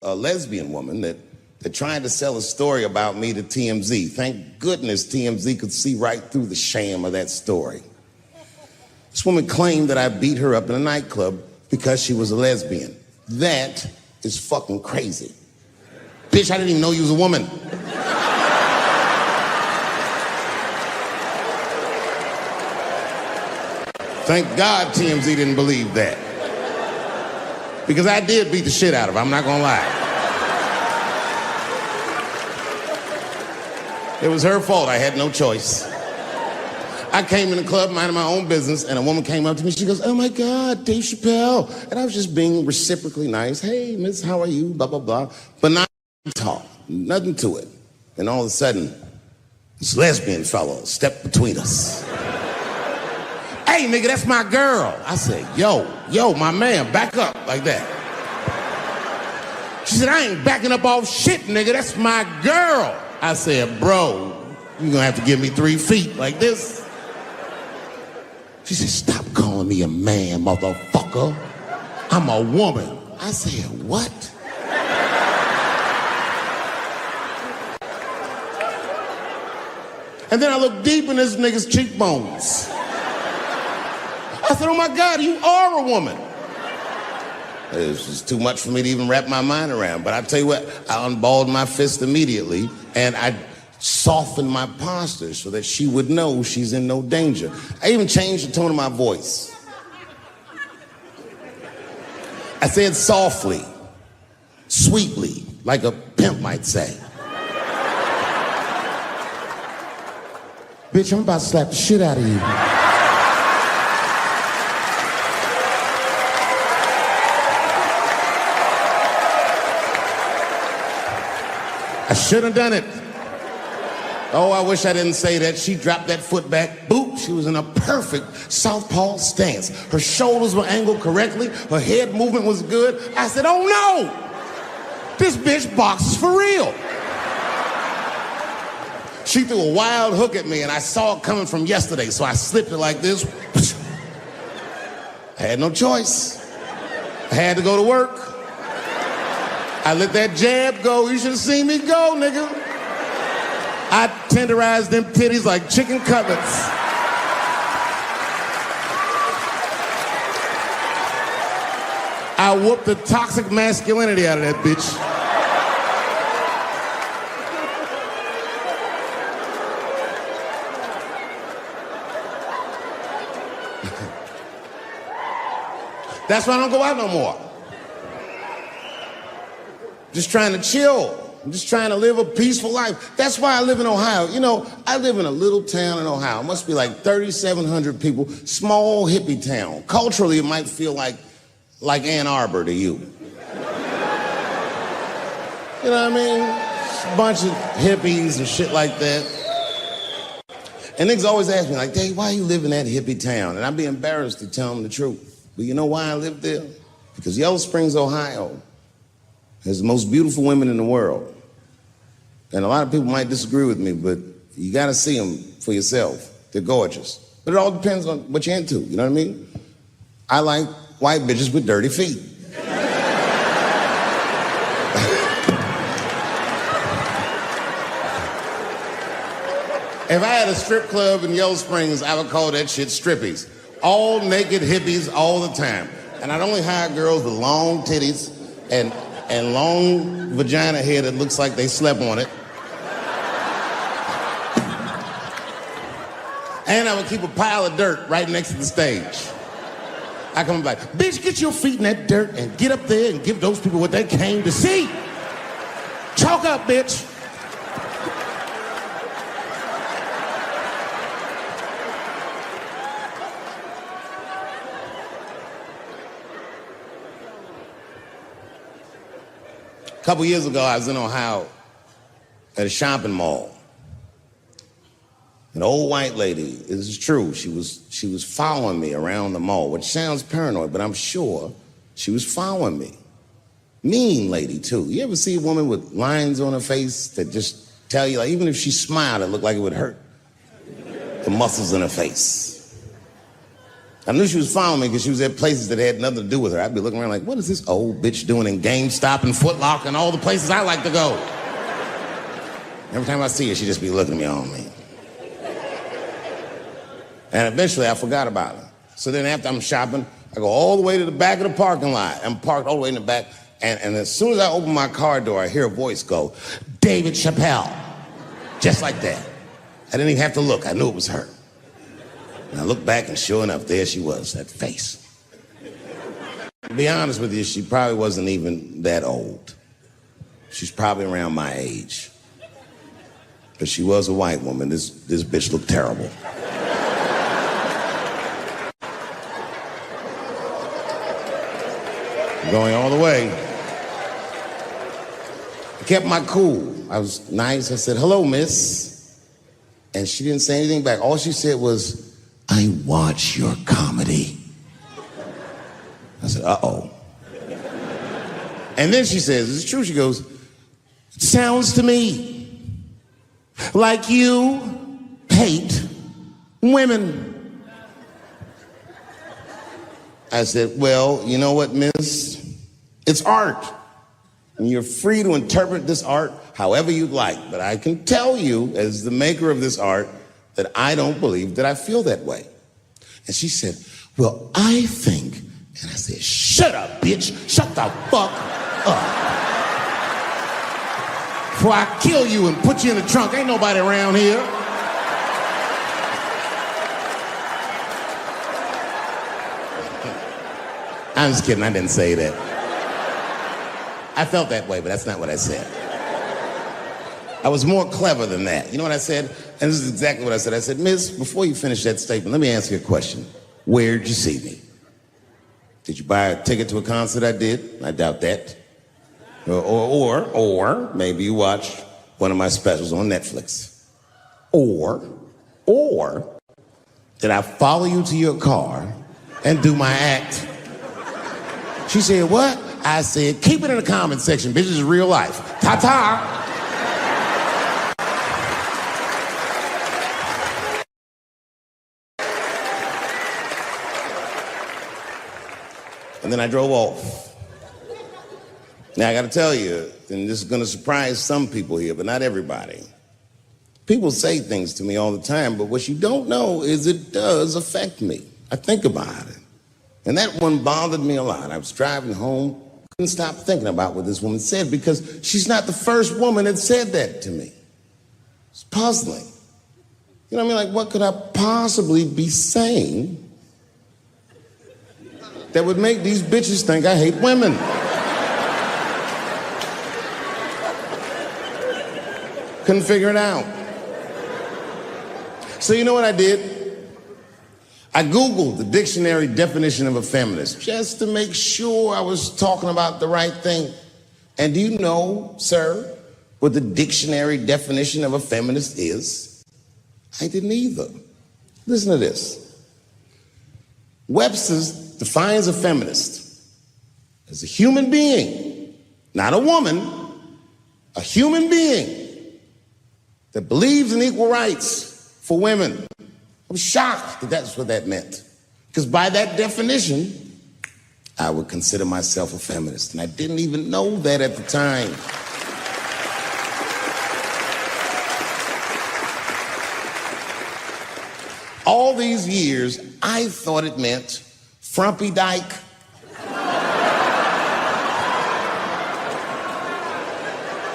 a lesbian woman that tried to sell a story about me to TMZ. Thank goodness TMZ could see right through the sham of that story. This woman claimed that I beat her up in a nightclub because she was a lesbian. That is fucking crazy. Bitch, I didn't even know you was a woman. Thank God TMZ didn't believe that. Because I did beat the shit out of her, I'm not gonna lie. It was her fault, I had no choice. I came in the club minding my own business, and a woman came up to me, she goes, "Oh my God, Dave Chappelle." And I was just being reciprocally nice. "Hey, miss, how are you?" Blah, blah, blah. But not talk, nothing to it. And all of a sudden, this lesbian fellow stepped between us. "Hey, nigga, that's my girl." I said, yo, my man, back up, like that. She said, "I ain't backing up off shit, nigga, that's my girl." I said, "Bro, you're gonna have to give me 3 feet like this." She said, "Stop calling me a man, motherfucker. I'm a woman." I said, "What?" And then I looked deep in this nigga's cheekbones. I said, "Oh my God, you are a woman." It was just too much for me to even wrap my mind around. But I tell you what, I unballed my fist immediately, and I softened my posture so that she would know she's in no danger. I even changed the tone of my voice. I said softly, sweetly, like a pimp might say. "Bitch, I'm about to slap the shit out of you." I should have done it. Oh, I wish I didn't say that. She dropped that foot back. Boop. She was in a perfect southpaw stance. Her shoulders were angled correctly. Her head movement was good. I said, "Oh no! This bitch boxes for real." She threw a wild hook at me, and I saw it coming from yesterday, so I slipped it like this. I had no choice. I had to go to work. I let that jab go. You should have seen me go, nigga. I tenderized them titties like chicken cutlets. I whooped the toxic masculinity out of that bitch. That's why I don't go out no more. Just trying to chill. I'm just trying to live a peaceful life. That's why I live in Ohio. You know, I live in a little town in Ohio. It must be like 3,700 people. Small hippie town. Culturally, it might feel like Ann Arbor to you. You know what I mean? Just a bunch of hippies and shit like that. And niggas always ask me, like, "Dave, why you live in that hippie town?" And I'd be embarrassed to tell them the truth. But you know why I live there? Because Yellow Springs, Ohio, has the most beautiful women in the world. And a lot of people might disagree with me, but you gotta see them for yourself. They're gorgeous. But it all depends on what you're into, you know what I mean? I like white bitches with dirty feet. If I had a strip club in Yellow Springs, I would call that shit strippies. All naked hippies all the time. And I'd only hire girls with long titties and long vagina hair that looks like they slept on it. And I would keep a pile of dirt right next to the stage. I come like, "Bitch, get your feet in that dirt and get up there and give those people what they came to see. Chalk up, bitch." A couple years ago, I was in Ohio at a shopping mall. An old white lady, this is true, she was following me around the mall, which sounds paranoid, but I'm sure she was following me. Mean lady, too. You ever see a woman with lines on her face that just tell you, like, even if she smiled, it looked like it would hurt the muscles in her face? I knew she was following me because she was at places that had nothing to do with her. I'd be looking around like, what is this old bitch doing in GameStop and Foot Locker and all the places I like to go? Every time I see her, she'd just be looking at me all mean. And eventually I forgot about her. So then after I'm shopping, I go all the way to the back of the parking lot. I'm parked all the way in the back. And as soon as I open my car door, I hear a voice go, David Chappelle. Just like that. I didn't even have to look. I knew it was her. And I looked back, and sure enough, there she was, that face. To be honest with you, she probably wasn't even that old. She's probably around my age. But she was a white woman. This bitch looked terrible. Going all the way. I kept my cool. I was nice. I said, hello, miss. And she didn't say anything back. All she said was, I watch your comedy. I said, uh-oh. And then she says, it's true. She goes, it sounds to me like you hate women. I said, well, you know what, miss? It's art. And you're free to interpret this art however you'd like. But I can tell you, as the maker of this art, that I don't believe that I feel that way. And she said, well, I think, and I said, shut up, bitch. Shut the fuck up. Before I kill you and put you in the trunk. Ain't nobody around here. I'm just kidding, I didn't say that. I felt that way, but that's not what I said. I was more clever than that. You know what I said? And this is exactly what I said. I said, miss, before you finish that statement, let me ask you a question. Where'd you see me? Did you buy a ticket to a concert I did? I doubt that. Or maybe you watched one of my specials on Netflix. Or did I follow you to your car and do my act? She said, what? I said, keep it in the comment section. Bitch, this is real life. Ta-ta. And then I drove off. Now, I got to tell you, and this is going to surprise some people here, but not everybody. People say things to me all the time, but what you don't know is it does affect me. I think about it. And that one bothered me a lot. I was driving home, couldn't stop thinking about what this woman said because she's not the first woman that said that to me. It's puzzling. You know what I mean? Like, what could I possibly be saying that would make these bitches think I hate women? Couldn't figure it out. So you know what I did? I Googled the dictionary definition of a feminist just to make sure I was talking about the right thing. And do you know, sir, what the dictionary definition of a feminist is? I didn't either. Listen to this. Webster's defines a feminist as a human being, not a woman, a human being that believes in equal rights for women. I was shocked that that's what that meant. Because by that definition, I would consider myself a feminist. And I didn't even know that at the time. All these years, I thought it meant frumpy dyke.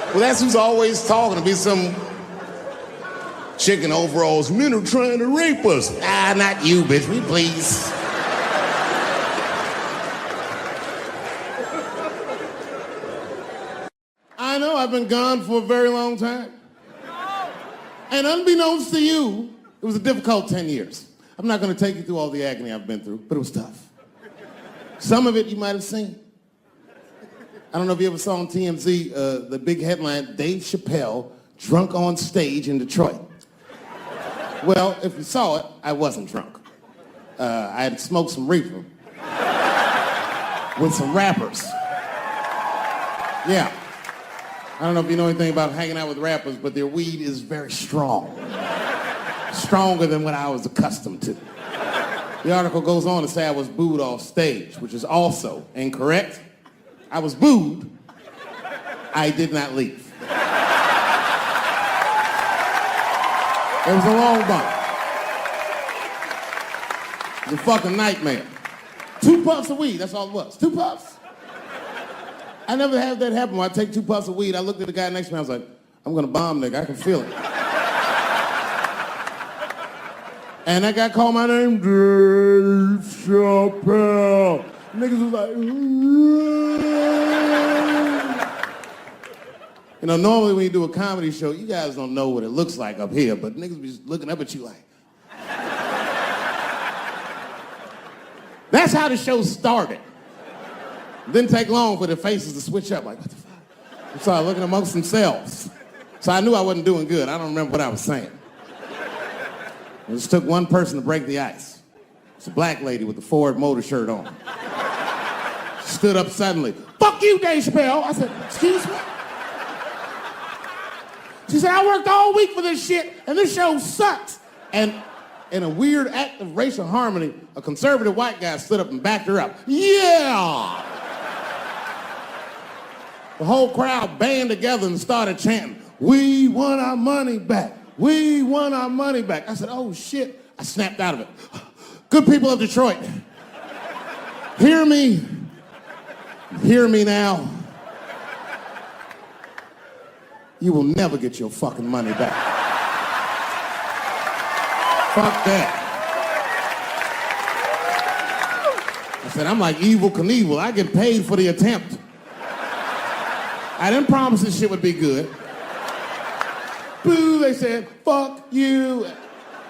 Well, that's who's always talking, to be some chick in overalls. Men are trying to rape us. Ah, not you, bitch. We please. I know, I've been gone for a very long time. And unbeknownst to you, it was a difficult 10 years. I'm not going to take you through all the agony I've been through, but it was tough. Some of it you might have seen. I don't know if you ever saw on TMZ the big headline, Dave Chappelle drunk on stage in Detroit. Well, if you saw it, I wasn't drunk. I had smoked some reefer with some rappers. Yeah. I don't know if you know anything about hanging out with rappers, but their weed is very strong. Stronger than what I was accustomed to. The article goes on to say I was booed off stage, which is also incorrect. I was booed. I did not leave. It was a long bump. It was a fucking nightmare. 2 puffs of weed, that's all it was. 2 puffs. I never had that happen. When I take 2 puffs of weed, I looked at the guy next to me, I was like, I'm gonna bomb nigga, I can feel it. And that guy called my name, Dave Chappelle. Niggas was like, you know, normally when you do a comedy show, you guys don't know what it looks like up here, but niggas be just looking up at you like. That's how the show started. It didn't take long for the faces to switch up, like, what the fuck? They started looking amongst themselves. So I knew I wasn't doing good. I don't remember what I was saying. It just took one person to break the ice. It's a black lady with the Ford Motor shirt on. She stood up suddenly. Fuck you, Dave Chappelle. I said, excuse me? She said, I worked all week for this shit, and this show sucks. And in a weird act of racial harmony, a conservative white guy stood up and backed her up. Yeah! The whole crowd band together and started chanting, we want our money back. We want our money back. I said, oh shit. I snapped out of it. Good people of Detroit, hear me. Hear me now. You will never get your fucking money back. Fuck that. I said, I'm like Evil Knievel. I get paid for the attempt. I didn't promise this shit would be good. Boo, they said, fuck you.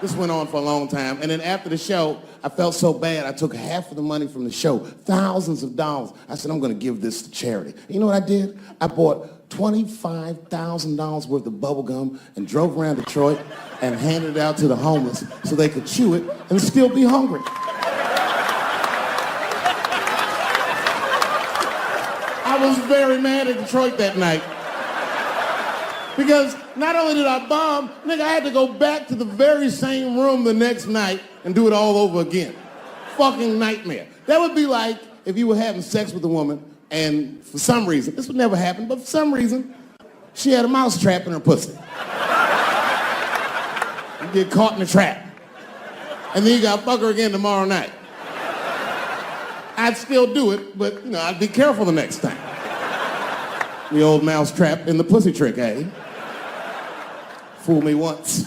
This went on for a long time. And then after the show, I felt so bad, I took half of the money from the show, thousands of dollars. I said, I'm gonna give this to charity. You know what I did? I bought $25,000 worth of bubble gum and drove around Detroit and handed it out to the homeless so they could chew it and still be hungry. I was very mad at Detroit that night. Because not only did I bomb, nigga, I had to go back to the very same room the next night and do it all over again. Fucking nightmare. That would be like if you were having sex with a woman and for some reason, this would never happen, but for some reason, she had a mouse trap in her pussy. You get caught in the trap. And then you gotta fuck her again tomorrow night. I'd still do it, but you know, I'd be careful the next time. The old mouse trap in the pussy trick, eh? Fool me once.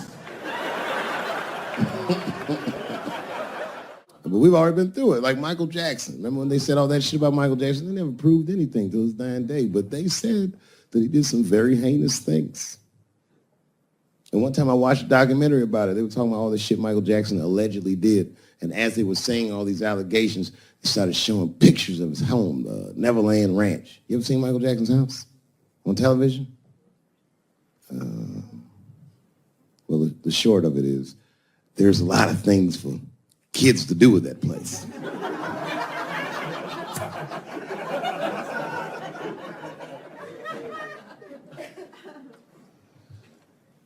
But we've already been through it, like Michael Jackson. Remember when they said all that shit about Michael Jackson? They never proved anything till his dying day, but they said that he did some very heinous things. And one time I watched a documentary about it. They were talking about all the shit Michael Jackson allegedly did. And as they were saying all these allegations, they started showing pictures of his home, Neverland Ranch. You ever seen Michael Jackson's house on television? Well, the short of it is, there's a lot of things for kids to do with that place.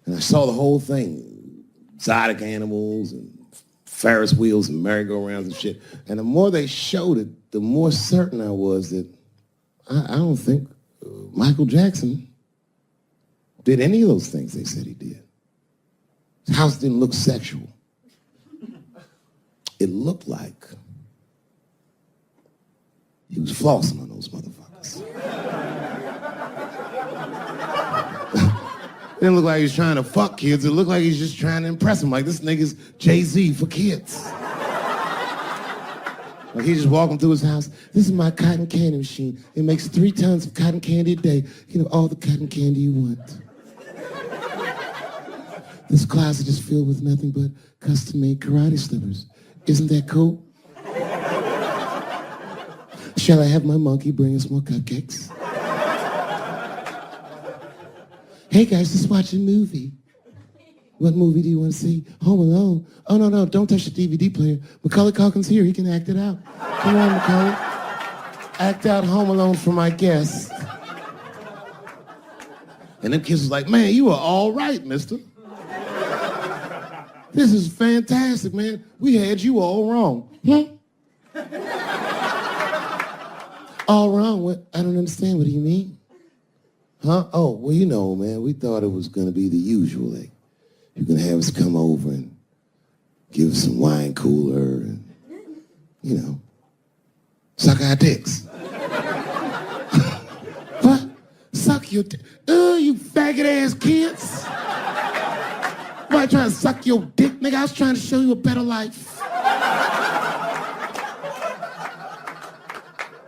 And I saw the whole thing, exotic animals and Ferris wheels and merry-go-rounds and shit. And the more they showed it, the more certain I was that I don't think Michael Jackson did any of those things they said he did. His house didn't look sexual. It looked like he was flossing on those motherfuckers. It didn't look like he was trying to fuck kids. It looked like he's just trying to impress them. Like, this nigga's Jay-Z for kids. Like, he's just walking through his house. This is my cotton candy machine. It makes 3 tons of cotton candy a day. You know, all the cotton candy you want. This closet is filled with nothing but custom-made karate slippers. Isn't that cool? Shall I have my monkey bring us more cupcakes? Hey guys, just watch a movie. What movie do you want to see? Home Alone. Oh, no, don't touch the DVD player. Macaulay Culkin's here, he can act it out. Come on, Macaulay. Act out Home Alone for my guests. And them kids was like, man, you are all right, mister. This is fantastic, man. We had you all wrong. All wrong? What? I don't understand. What do you mean? Huh? Oh, well, you know, man, we thought it was going to be the usual. Like, you're going to have us come over and give us some wine cooler and, you know, suck our dicks. What? Suck your dick? You faggot-ass kids. Why trying to suck your dick, nigga? I was trying to show you a better life.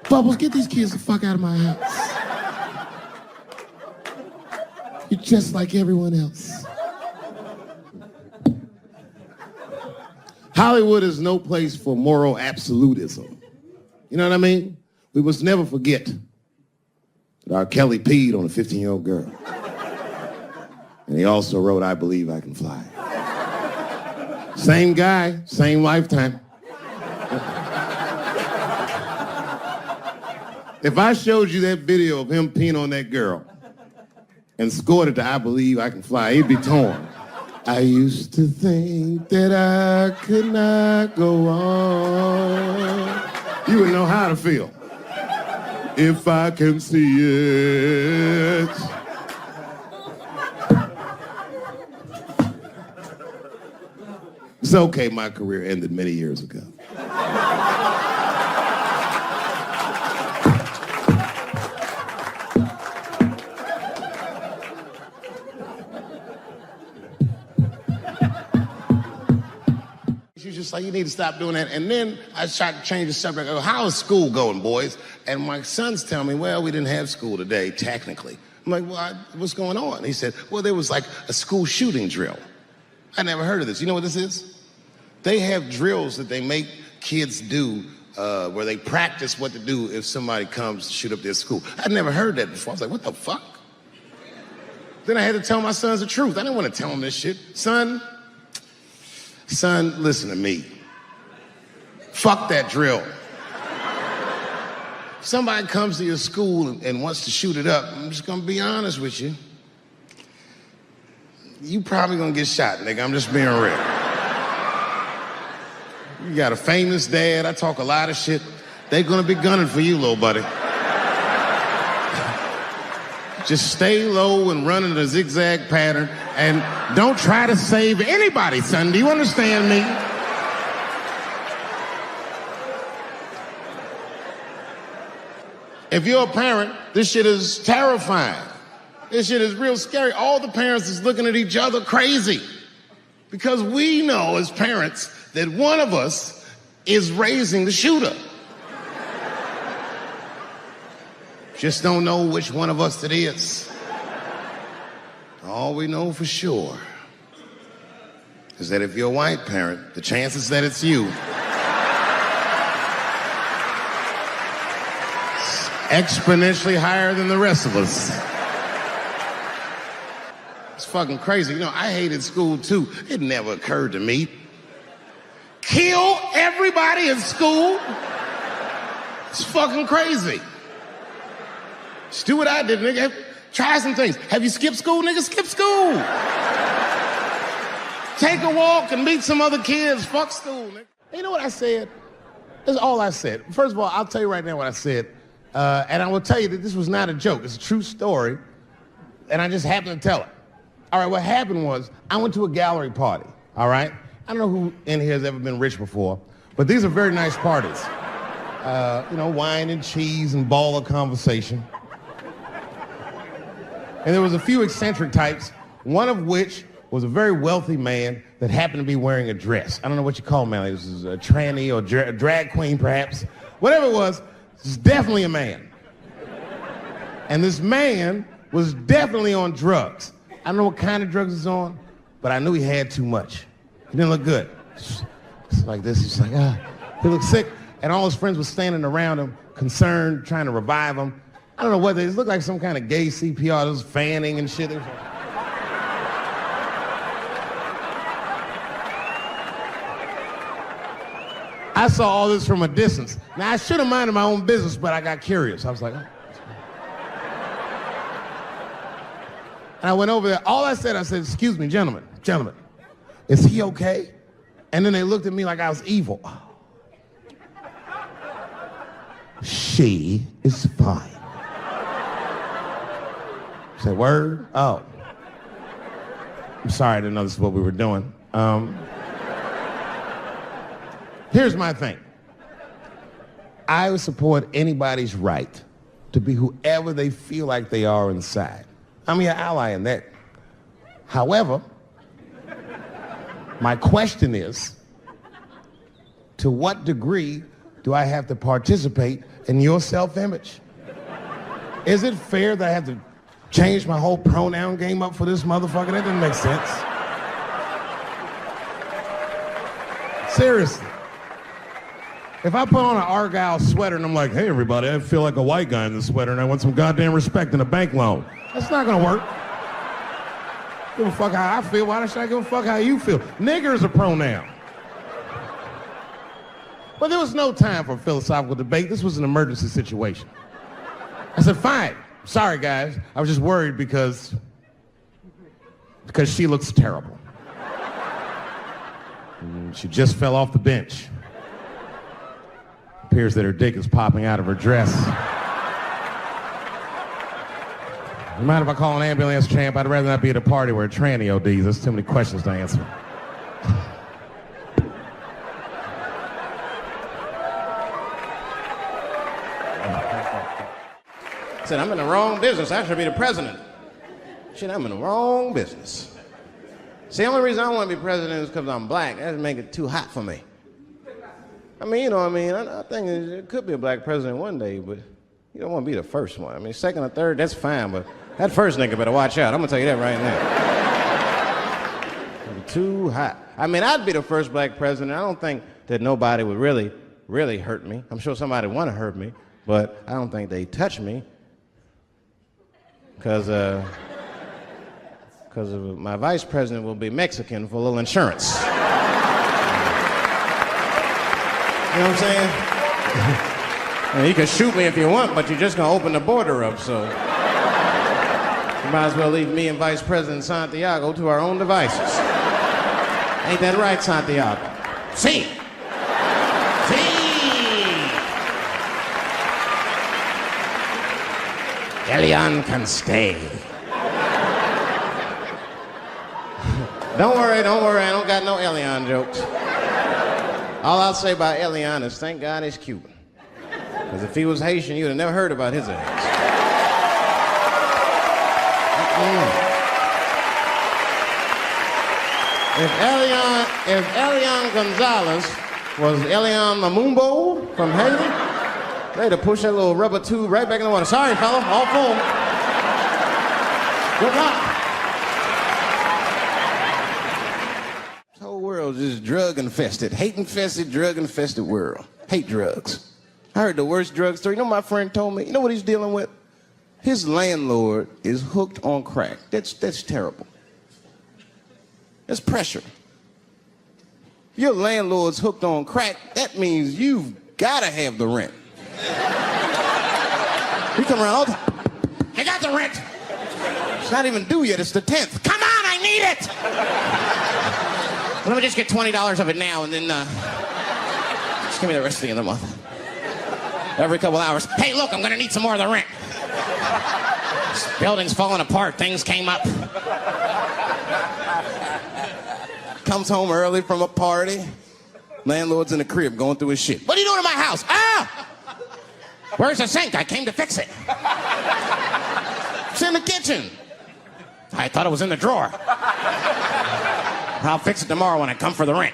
Bubbles, get these kids the fuck out of my house. You're just like everyone else. Hollywood is no place for moral absolutism. You know what I mean? We must never forget that R. Kelly peed on a 15-year-old girl. And he also wrote, I Believe I Can Fly. Same guy, same lifetime. If I showed you that video of him peeing on that girl and scored it to I Believe I Can Fly, he'd be torn. I used to think that I could not go on. You would know how to feel. If I can see it. It's okay, my career ended many years ago. She's just like, you need to stop doing that. And then I tried to change the subject. I go, how is school going, boys? And my sons tell me, well, we didn't have school today, technically. I'm like, well, what's going on? He said, well, there was like a school shooting drill. I never heard of this. You know what this is? They have drills that they make kids do where they practice what to do if somebody comes to shoot up their school. I'd never heard that before. I was like, what the fuck? Then I had to tell my sons the truth. I didn't want to tell them this shit. Son, listen to me. Fuck that drill. If somebody comes to your school and wants to shoot it up, I'm just gonna be honest with you. You probably gonna get shot, nigga. I'm just being real. You got a famous dad. I talk a lot of shit. They're gonna be gunning for you, little buddy. Just stay low and run in a zigzag pattern and don't try to save anybody, son. Do you understand me? If you're a parent, this shit is terrifying. This shit is real scary. All the parents is looking at each other crazy because we know as parents that one of us is raising the shooter. Just don't know which one of us it is. All we know for sure is that if you're a white parent, the chances that it's you is exponentially higher than the rest of us. It's fucking crazy. You know, I hated school too. It never occurred to me. Kill everybody in school? It's fucking crazy. Just do what I did, nigga. Try some things. Have you skipped school, nigga? Skip school. Take a walk and meet some other kids. Fuck school, nigga. You know what I said? That's all I said. First of all, I'll tell you right now what I said. And I will tell you that this was not a joke. It's a true story. And I just happened to tell it. All right, what happened was I went to a gallery party, all right? I don't know who in here has ever been rich before, but these are very nice parties. You know, wine and cheese and baller conversation. And there was a few eccentric types, one of which was a very wealthy man that happened to be wearing a dress. I don't know what you call him, man. This is a tranny or a drag queen, perhaps. Whatever it was definitely a man. And this man was definitely on drugs. I don't know what kind of drugs he's on, but I knew he had too much. He didn't look good. It's like this. He's like, he looked sick. And all his friends were standing around him, concerned, trying to revive him. I don't know what they looked like, some kind of gay CPR. There was fanning and shit. I saw all this from a distance. Now, I should have minded my own business, but I got curious. I was like, oh. And I went over there. All I said, excuse me, gentlemen, Is he okay? And then they looked at me like I was evil. She is fine. I said, word? Oh. I'm sorry, I didn't know this is what we were doing. Here's my thing. I would support anybody's right to be whoever they feel like they are inside. I'm your ally in that. However, my question is, to what degree do I have to participate in your self-image? Is it fair that I have to change my whole pronoun game up for this motherfucker? That doesn't make sense. Seriously. If I put on an Argyle sweater and I'm like, hey everybody, I feel like a white guy in this sweater and I want some goddamn respect and a bank loan. That's not gonna work. Give a fuck how I feel. Why should I give a fuck how you feel? Nigger is a pronoun. But there was no time for philosophical debate. This was an emergency situation. I said, fine. Sorry, guys. I was just worried because she looks terrible. And she just fell off the bench. Appears that her dick is popping out of her dress. You mind if I call an ambulance, champ? I'd rather not be at a party where a tranny ODs. There's too many questions to answer. I said, I'm in the wrong business. I should be the president. Shit, I'm in the wrong business. See, the only reason I don't want to be president is because I'm black. That would make it too hot for me. I mean, you know what I mean? I think it could be a black president one day, but you don't want to be the first one. I mean, second or third, that's fine, but that first nigga better watch out. I'm going to tell you that right now. It'd be too hot. I mean, I'd be the first black president. I don't think that nobody would really, really hurt me. I'm sure somebody would want to hurt me, but I don't think they'd touch me because my vice president will be Mexican for a little insurance. You know what I'm saying? I mean, you can shoot me if you want, but you're just going to open the border up, so you might as well leave me and Vice President Santiago to our own devices. Ain't that right, Santiago? See? See? Elian can stay. Don't worry, I don't got no Elian jokes. All I'll say about Elian is thank God he's Cuban. Because if he was Haitian, you'd have never heard about his ass. If Elian Gonzalez was Elian Mamumbo from Haiti, they'd have pushed that little rubber tube right back in the water. Sorry, fella, all full. Good luck. Just drug-infested, hate-infested, drug-infested world. Hate drugs. I heard the worst drug story. You know what my friend told me? You know what he's dealing with? His landlord is hooked on crack. That's terrible. That's pressure. If your landlord's hooked on crack, that means you've got to have the rent. He come around all the time. I got the rent. It's not even due yet. It's the 10th. Come on, I need it. Let me just get $20 of it now, and then just give me the rest of the end of the month. Every couple hours. Hey, look, I'm going to need some more of the rent. This building's falling apart. Things came up. Comes home early from a party. Landlord's in the crib going through his shit. What are you doing in my house? Ah! Where's the sink? I came to fix it. It's in the kitchen. I thought it was in the drawer. I'll fix it tomorrow when I come for the rent.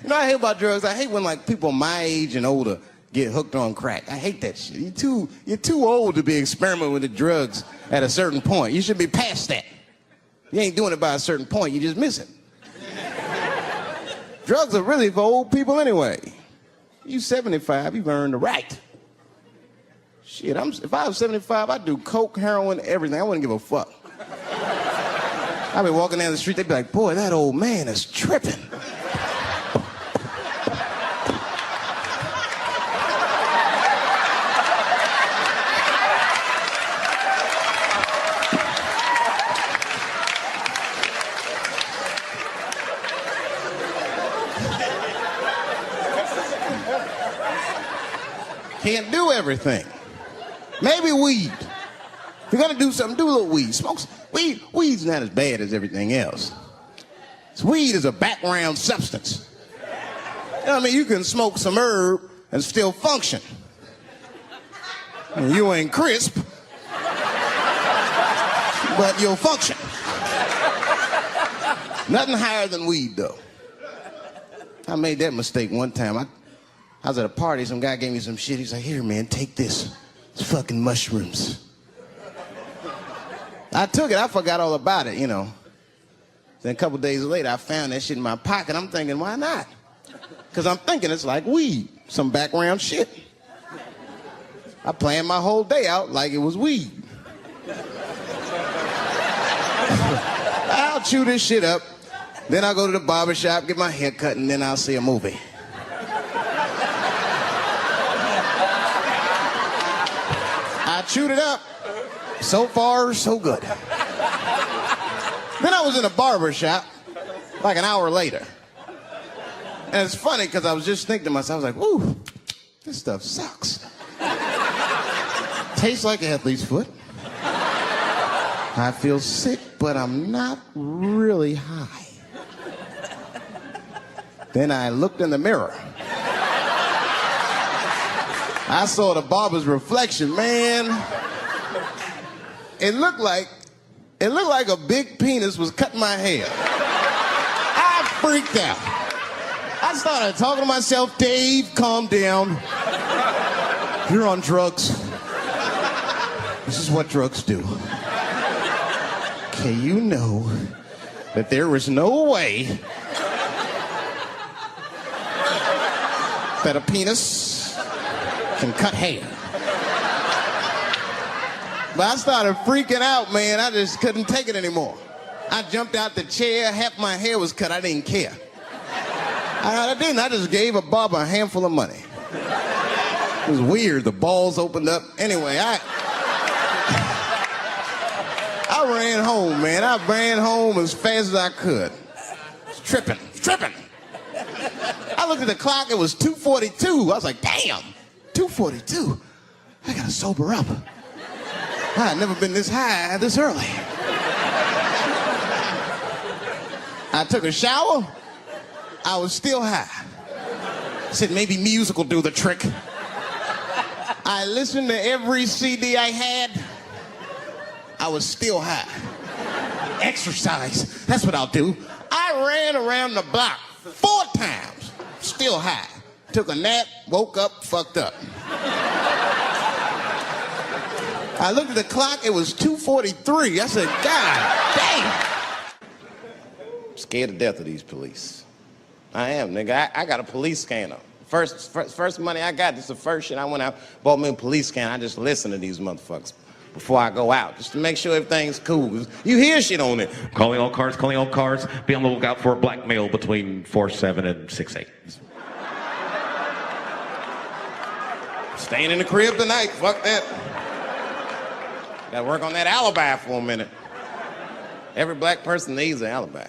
You know what I hate about drugs? I hate when like people my age and older get hooked on crack. I hate that shit. You're too old to be experimenting with the drugs at a certain point. You should be past that. You ain't doing it by a certain point. You just miss it. Drugs are really for old people anyway. You 75, you've earned the right. Shit, if I was 75, I'd do coke, heroin, everything. I wouldn't give a fuck. I'd be walking down the street, they'd be like, boy, that old man is tripping. everything. Maybe weed. If you're gonna do something, do a little weed. Smoke weed. Weed's not as bad as everything else. Weed is a background substance. You know what I mean? You can smoke some herb and still function. You ain't crisp, but you'll function. Nothing higher than weed, though. I made that mistake one time. I was at a party, some guy gave me some shit. He's like, here, man, take this. It's fucking mushrooms. I took it, I forgot all about it, you know. Then a couple days later, I found that shit in my pocket. I'm thinking, why not? Because I'm thinking it's like weed, some background shit. I planned my whole day out like it was weed. I'll chew this shit up, then I'll go to the barber shop, get my hair cut, and then I'll see a movie. I chewed it up. So far, so good. Then I was in a barber shop like an hour later. And it's funny because I was just thinking to myself, I was like, ooh, this stuff sucks. Tastes like athlete's foot. I feel sick, but I'm not really high. Then I looked in the mirror. I saw the barber's reflection, man. It looked like a big penis was cutting my hair. I freaked out. I started talking to myself, Dave, calm down. You're on drugs. This is what drugs do. Okay, you know that there is no way that a penis can cut hair. But I started freaking out, man. I just couldn't take it anymore. I jumped out the chair, half my hair was cut, I didn't care. I didn't, I just gave a barber a handful of money. It was weird, the balls opened up. Anyway, I ran home, man. I ran home as fast as I could. It's tripping. I looked at the clock, it was 2:42. I was like, damn, 2:42? I gotta sober up. I had never been this high this early. I took a shower. I was still high. I said maybe music will do the trick. I listened to every CD I had. I was still high. Exercise, that's what I'll do. I ran around the block 4 times, still high. Took a nap, woke up, fucked up. I looked at the clock, it was 2:43. I said, God damn. I'm scared to death of these police. I am, nigga. I got a police scanner. First money I got, this is the first shit I went out, bought me a police scanner. I just listen to these motherfuckers before I go out, just to make sure everything's cool. You hear shit on it. Calling all cars. Be on the lookout for a black male between 4'7" and 6'8". Staying in the crib tonight, fuck that. Gotta work on that alibi for a minute. Every black person needs an alibi.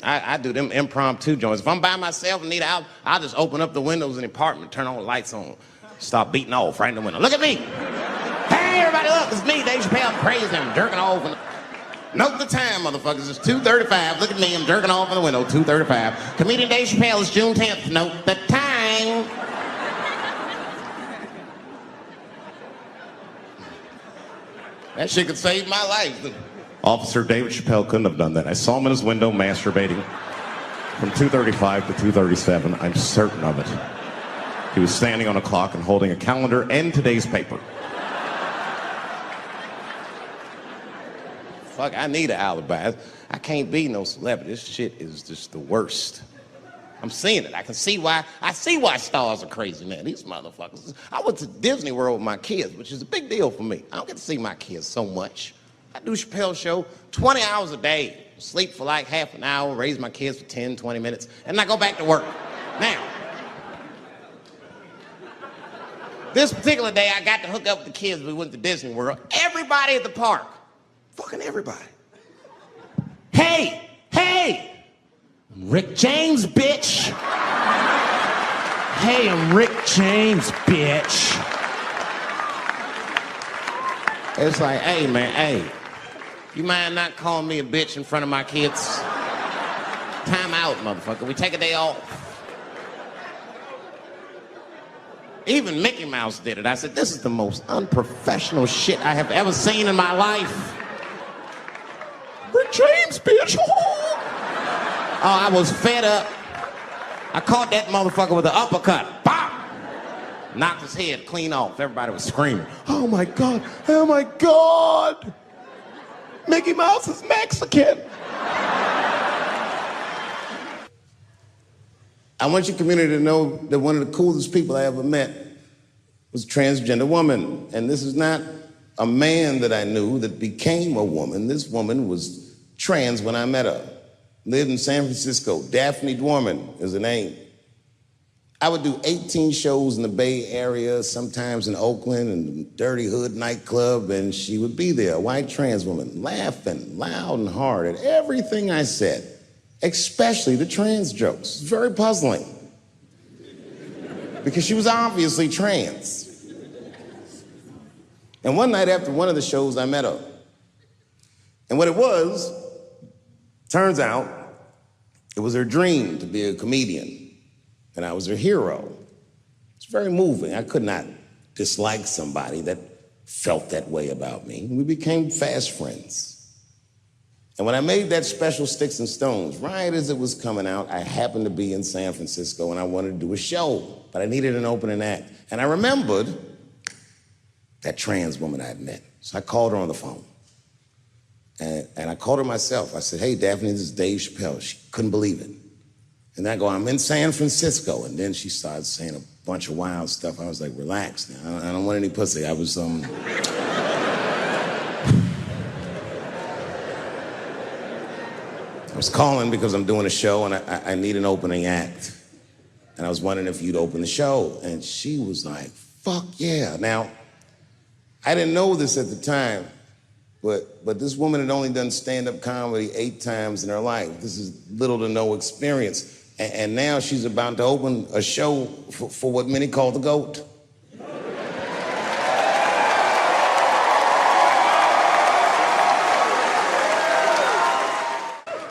I do them impromptu joints. If I'm by myself and need an alibi, I'll just open up the windows in the apartment, turn all the lights on, start beating off right in the window. Look at me. Hey, everybody, look, it's me, Dave Chappelle. I'm crazy, I'm jerking off. Note the time, motherfuckers. It's 2:35. Look at me, I'm jerking off in the window, 2:35. Comedian Dave Chappelle is June 10th. Note the time. That shit could save my life. Officer David Chappelle couldn't have done that. I saw him in his window masturbating from 2:35 to 2:37. I'm certain of it. He was standing on a clock and holding a calendar and today's paper. Fuck, I need an alibi. I can't be no celebrity. This shit is just the worst. I'm seeing it. I see why stars are crazy, man. These motherfuckers. I went to Disney World with my kids, which is a big deal for me. I don't get to see my kids so much. I do Chappelle show 20 hours a day, sleep for like half an hour, raise my kids for 10, 20 minutes, and I go back to work. Now, this particular day, I got to hook up with the kids. We went to Disney World. Everybody at the park, fucking everybody. Hey, Rick James, bitch. Hey, I'm Rick James, bitch. It's like, hey, man, hey, you mind not calling me a bitch in front of my kids? Time out, motherfucker. We take a day off. Even Mickey Mouse did it. I said, this is the most unprofessional shit I have ever seen in my life. Rick James, bitch. Oh, I was fed up. I caught that motherfucker with an uppercut. Bop! Knocked his head clean off. Everybody was screaming. Oh my God, oh my God. Mickey Mouse is Mexican. I want your community to know that one of the coolest people I ever met was a transgender woman. And this is not a man that I knew that became a woman. This woman was trans when I met her. Lived in San Francisco. Daphne Dworman is her name. I would do 18 shows in the Bay Area, sometimes in Oakland and Dirty Hood nightclub, and she would be there, a white trans woman, laughing loud and hard at everything I said, especially the trans jokes. It's very puzzling, because she was obviously trans. And one night after one of the shows, I met her. And what it was, turns out, it was her dream to be a comedian. And I was her hero. It's very moving. I could not dislike somebody that felt that way about me. We became fast friends. And when I made that special Sticks and Stones, right as it was coming out, I happened to be in San Francisco and I wanted to do a show, but I needed an opening act. And I remembered that trans woman I had met. So I called her on the phone. And I called her myself. I said, hey, Daphne, this is Dave Chappelle. She couldn't believe it. And I go, I'm in San Francisco. And then she started saying a bunch of wild stuff. I was like, relax now. I don't want any pussy. I was, I was calling because I'm doing a show and I need an opening act. And I was wondering if you'd open the show. And she was like, fuck yeah. Now, I didn't know this at the time, but this woman had only done stand-up comedy 8 times in her life. This is little to no experience. And now she's about to open a show for what many call the GOAT.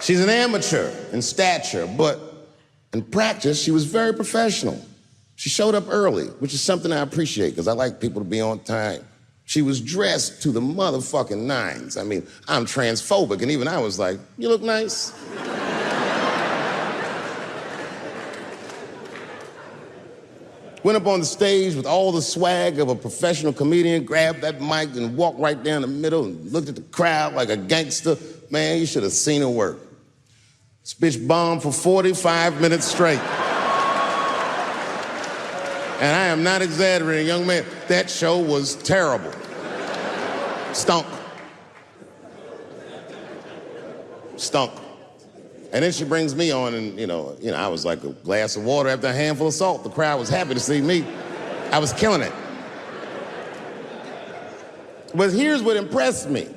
She's an amateur in stature, but in practice, she was very professional. She showed up early, which is something I appreciate, because I like people to be on time. She was dressed to the motherfucking nines. I mean, I'm transphobic, and even I was like, you look nice. Went up on the stage with all the swag of a professional comedian, grabbed that mic and walked right down the middle and looked at the crowd like a gangster. Man, you should have seen her work. This bitch bombed for 45 minutes straight. And I am not exaggerating, young man. That show was terrible. Stunk. Stunk. And then she brings me on and, you know, I was like a glass of water after a handful of salt. The crowd was happy to see me. I was killing it. But here's what impressed me.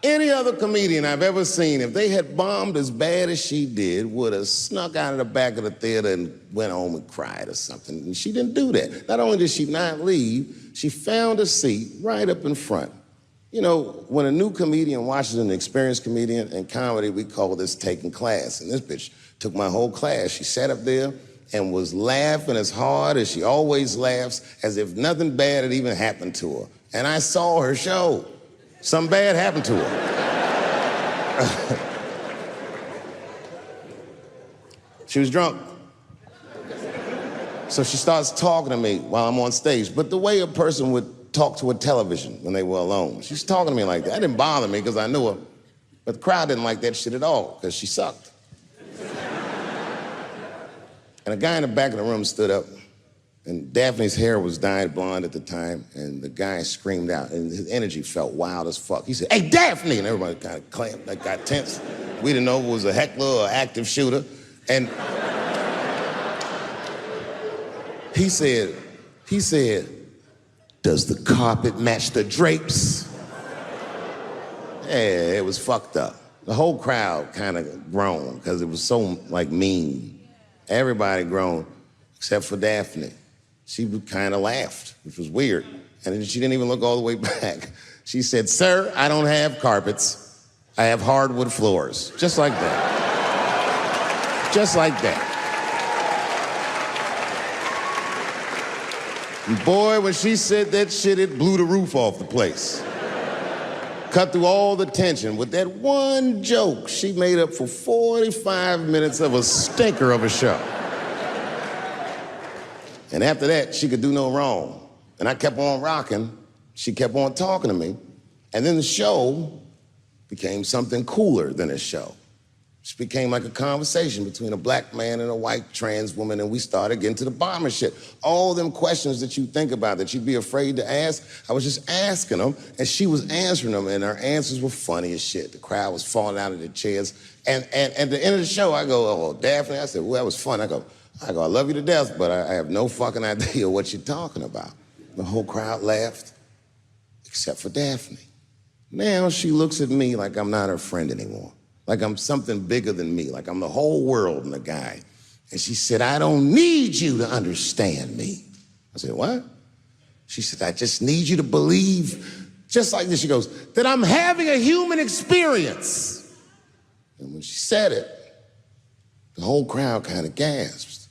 Any other comedian I've ever seen, if they had bombed as bad as she did, would have snuck out of the back of the theater and went home and cried or something. And she didn't do that. Not only did she not leave, she found a seat right up in front. You know, when a new comedian watches an experienced comedian in comedy, we call this taking class. And this bitch took my whole class. She sat up there and was laughing as hard as she always laughs, as if nothing bad had even happened to her. And I saw her show. Something bad happened to her. She was drunk. So she starts talking to me while I'm on stage, but the way a person would talk to a television when they were alone. She's talking to me like that. That didn't bother me because I knew her, but the crowd didn't like that shit at all because she sucked. And a guy in the back of the room stood up, and Daphne's hair was dyed blonde at the time, and the guy screamed out, and his energy felt wild as fuck. He said, hey, Daphne! And everybody kind of clamped, like got tense. We didn't know if it was a heckler or an active shooter. And he said, does the carpet match the drapes? Yeah, it was fucked up. The whole crowd kind of groaned because it was so, like, mean. Everybody groaned. except for Daphne. She kind of laughed, which was weird. And then she didn't even look all the way back. She said, "Sir, I don't have carpets. I have hardwood floors." Just like that. Just like that. And boy, when she said that shit, it blew the roof off the place. Cut through all the tension. With that one joke, she made up for 45 minutes of a stinker of a show. And after that, she could do no wrong. And I kept on rocking. She kept on talking to me. And then the show became something cooler than a show. It became like a conversation between a black man and a white trans woman, and we started getting to the bomber shit. All them questions that you think about that you'd be afraid to ask, I was just asking them, and she was answering them, and her answers were funny as shit. The crowd was falling out of their chairs. And at the end of the show, I go, "Oh, Daphne," I said, "Well, that was fun." I go, "I love you to death, but I have no fucking idea what you're talking about." The whole crowd laughed, except for Daphne. Now she looks at me like I'm not her friend anymore, like I'm something bigger than me, like I'm the whole world and the guy. And she said, "I don't need you to understand me." I said, "What?" She said, "I just need you to believe," just like this, she goes, "that I'm having a human experience." And when she said it, the whole crowd kind of gasped.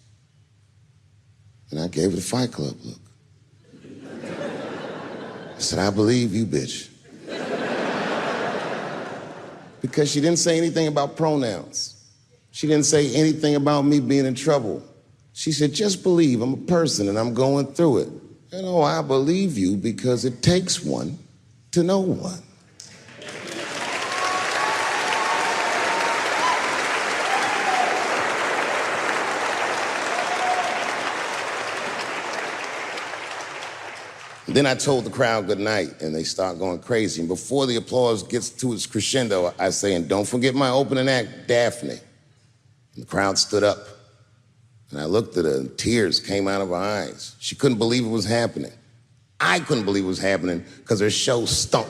And I gave it a Fight Club look. I said, "I believe you, bitch." Because she didn't say anything about pronouns. She didn't say anything about me being in trouble. She said, "Just believe I'm a person and I'm going through it." And oh, I believe you because it takes one to know one. Then I told the crowd good night, and they start going crazy. And before the applause gets to its crescendo, I say, "And don't forget my opening act, Daphne." And the crowd stood up, and I looked at her, and tears came out of her eyes. She couldn't believe it was happening. I couldn't believe it was happening because her show stunk.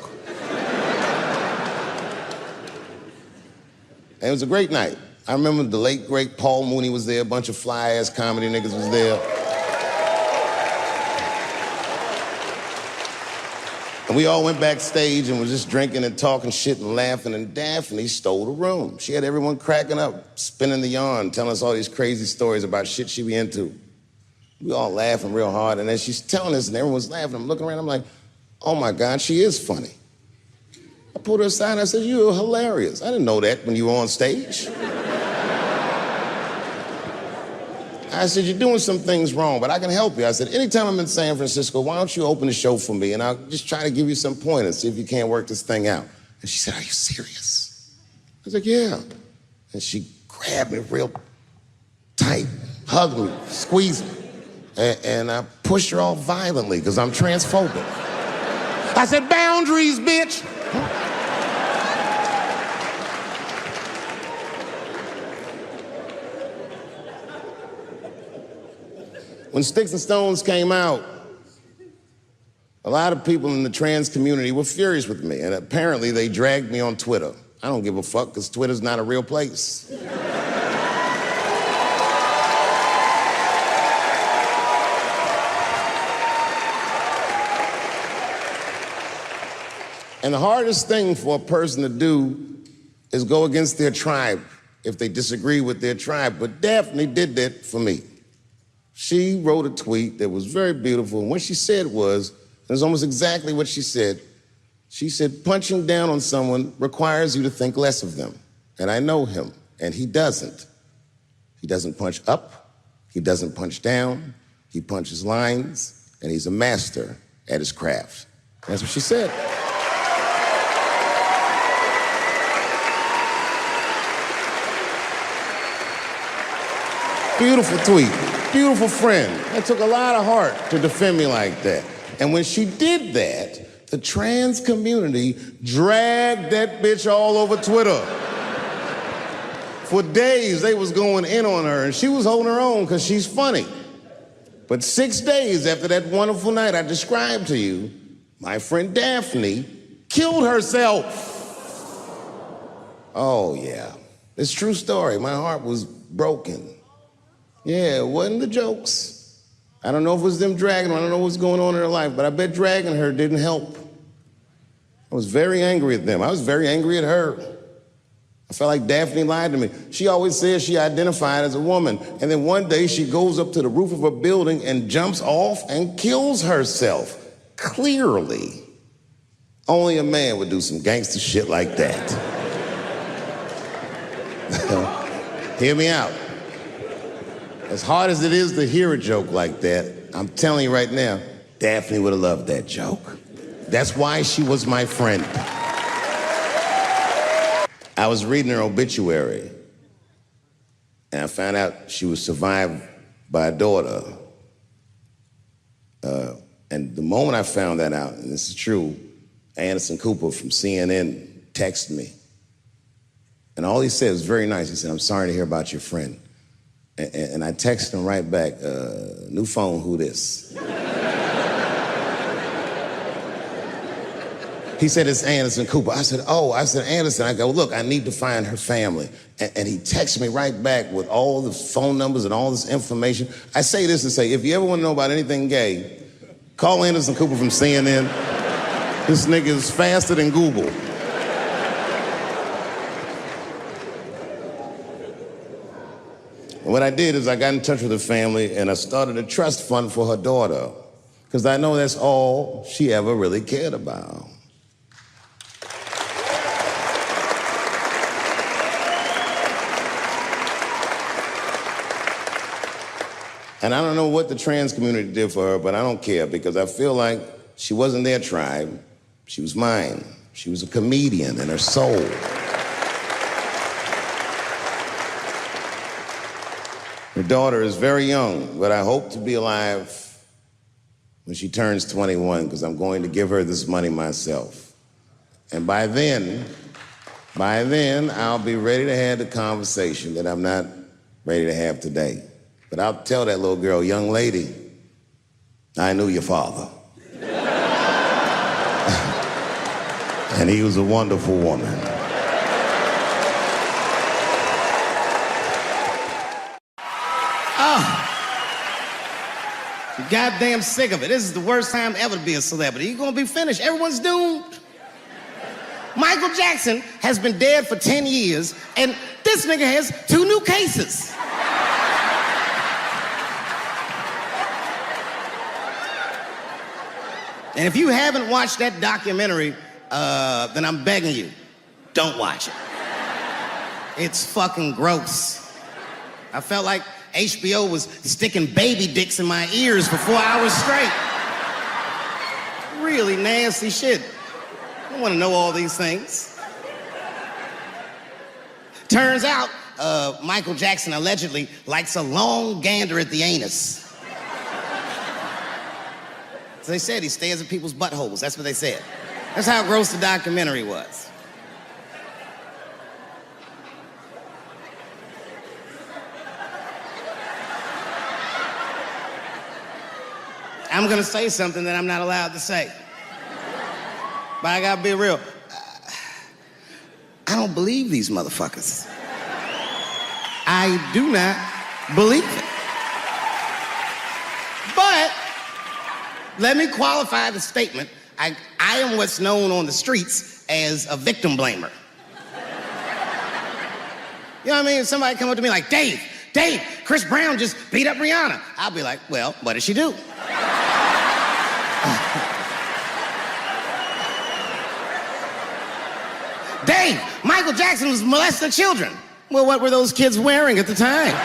And it was a great night. I remember the late, great Paul Mooney was there, a bunch of fly-ass comedy niggas was there. And we all went backstage and was just drinking and talking shit and laughing, and Daphne stole the room. She had everyone cracking up, spinning the yarn, telling us all these crazy stories about shit she be into. We all laughing real hard, and as she's telling us and everyone's laughing, I'm looking around, I'm like, "Oh my God, she is funny." I pulled her aside and I said, "You're hilarious." I didn't know that when you were on stage. I said, "You're doing some things wrong, but I can help you." I said, "Anytime I'm in San Francisco, why don't you open the show for me, and I'll just try to give you some pointers, see if you can't work this thing out." And she said, "Are you serious?" I was like, "Yeah." And she grabbed me real tight, hugged me, squeezed me, and I pushed her off violently because I'm transphobic. I said, "Boundaries, bitch." When Sticks and Stones came out, a lot of people in the trans community were furious with me, and apparently they dragged me on Twitter. I don't give a fuck, because Twitter's not a real place. And the hardest thing for a person to do is go against their tribe if they disagree with their tribe. But Daphne did that for me. She wrote a tweet that was very beautiful, and what she said was, it was almost exactly what she said. She said, "Punching down on someone requires you to think less of them. And I know him, and he doesn't. He doesn't punch up, he doesn't punch down, he punches lines, and he's a master at his craft." That's what she said. Beautiful tweet, beautiful friend. It took a lot of heart to defend me like that. And when she did that, the trans community dragged that bitch all over Twitter. For days, they was going in on her, and she was holding her own because she's funny. But 6 days after that wonderful night I described to you, my friend Daphne killed herself. Oh, yeah. It's a true story. My heart was broken. Yeah, it wasn't the jokes. I don't know if it was them dragging her. I don't know what's going on in her life, but I bet dragging her didn't help. I was very angry at them. I was very angry at her. I felt like Daphne lied to me. She always says she identified as a woman, and then one day she goes up to the roof of a building and jumps off and kills herself. Clearly, only a man would do some gangster shit like that. Hear me out. As hard as it is to hear a joke like that, I'm telling you right now, Daphne would have loved that joke. That's why she was my friend. I was reading her obituary, and I found out she was survived by a daughter. And the moment I found that out, and this is true, Anderson Cooper from CNN texted me. And all he said was very nice. He said, "I'm sorry to hear about your friend." And I texted him right back, "New phone, who this?" He said, "It's Anderson Cooper." I said, "Oh," I said, "Anderson." I go, "Look, I need to find her family." And he texted me right back with all the phone numbers and all this information. I say this to say, if you ever want to know about anything gay, call Anderson Cooper from CNN. This nigga is faster than Google. And what I did is I got in touch with her family and I started a trust fund for her daughter, because I know that's all she ever really cared about. And I don't know what the trans community did for her, but I don't care, because I feel like she wasn't their tribe. She was mine. She was a comedian in her soul. Her daughter is very young, but I hope to be alive when she turns 21, because I'm going to give her this money myself. And by then, I'll be ready to have the conversation that I'm not ready to have today. But I'll tell that little girl, "Young lady, I knew your father." And he was a wonderful woman. Oh, I'm goddamn sick of it. This is the worst time ever to be a celebrity. You're gonna be finished. Everyone's doomed. Michael Jackson has been dead for 10 years, and this nigga has 2 new cases. And if you haven't watched that documentary, then I'm begging you, don't watch it. It's fucking gross. I felt like HBO was sticking baby dicks in my ears for 4 hours straight. Really nasty shit. I don't want to know all these things. Turns out, Michael Jackson allegedly likes a long gander at the anus. So they said he stares at people's buttholes. That's what they said. That's how gross the documentary was. I'm gonna say something that I'm not allowed to say. But I gotta be real. I don't believe these motherfuckers. I do not believe it. But let me qualify the statement. I am what's known on the streets as a victim blamer. You know what I mean? Somebody come up to me like, Dave, Chris Brown just beat up Rihanna. I'll be like, well, what did she do? Dave, Michael Jackson was molesting children. Well, what were those kids wearing at the time?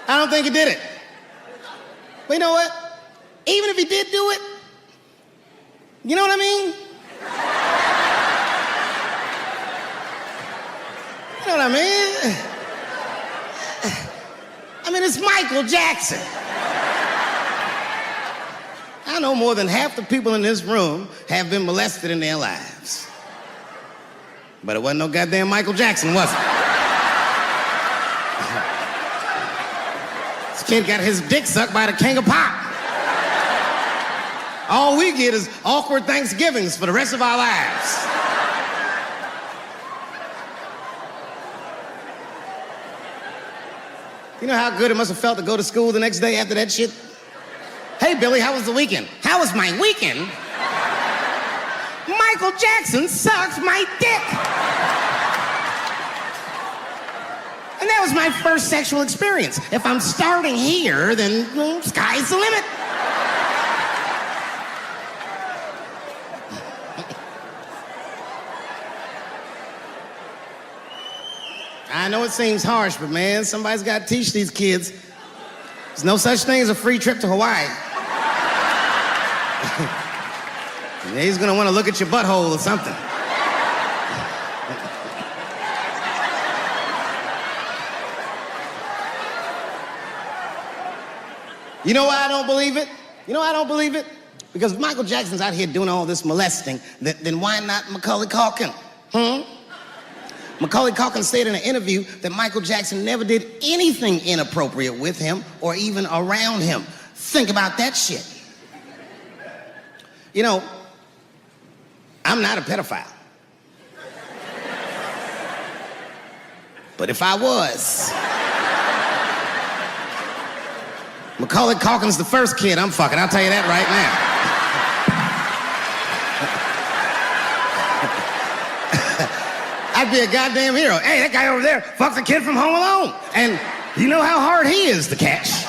I don't think he did it. But you know what? Even if he did do it, you know what I mean? You know what I mean? I mean, it's Michael Jackson. I know more than half the people in this room have been molested in their lives. But it wasn't no goddamn Michael Jackson, was it? This kid got his dick sucked by the king of pop. All we get is awkward Thanksgivings for the rest of our lives. You know how good it must have felt to go to school the next day after that shit? Hey, Billy, how was the weekend? How was my weekend? Michael Jackson sucks my dick. And that was my first sexual experience. If I'm starting here, then sky's the limit. I know it seems harsh, but man, somebody's got to teach these kids. There's no such thing as a free trip to Hawaii. He's gonna want to look at your butthole or something. You know why I don't believe it? You know why I don't believe it? Because if Michael Jackson's out here doing all this molesting, then why not Macaulay Culkin? Macaulay Culkin said in an interview that Michael Jackson never did anything inappropriate with him or even around him. Think about that shit. You know, I'm not a pedophile. But if I was, Macaulay Culkin's the first kid I'm fucking, I'll tell you that right now. I'd be a goddamn hero. Hey, that guy over there fucks a kid from Home Alone. And you know how hard he is to catch.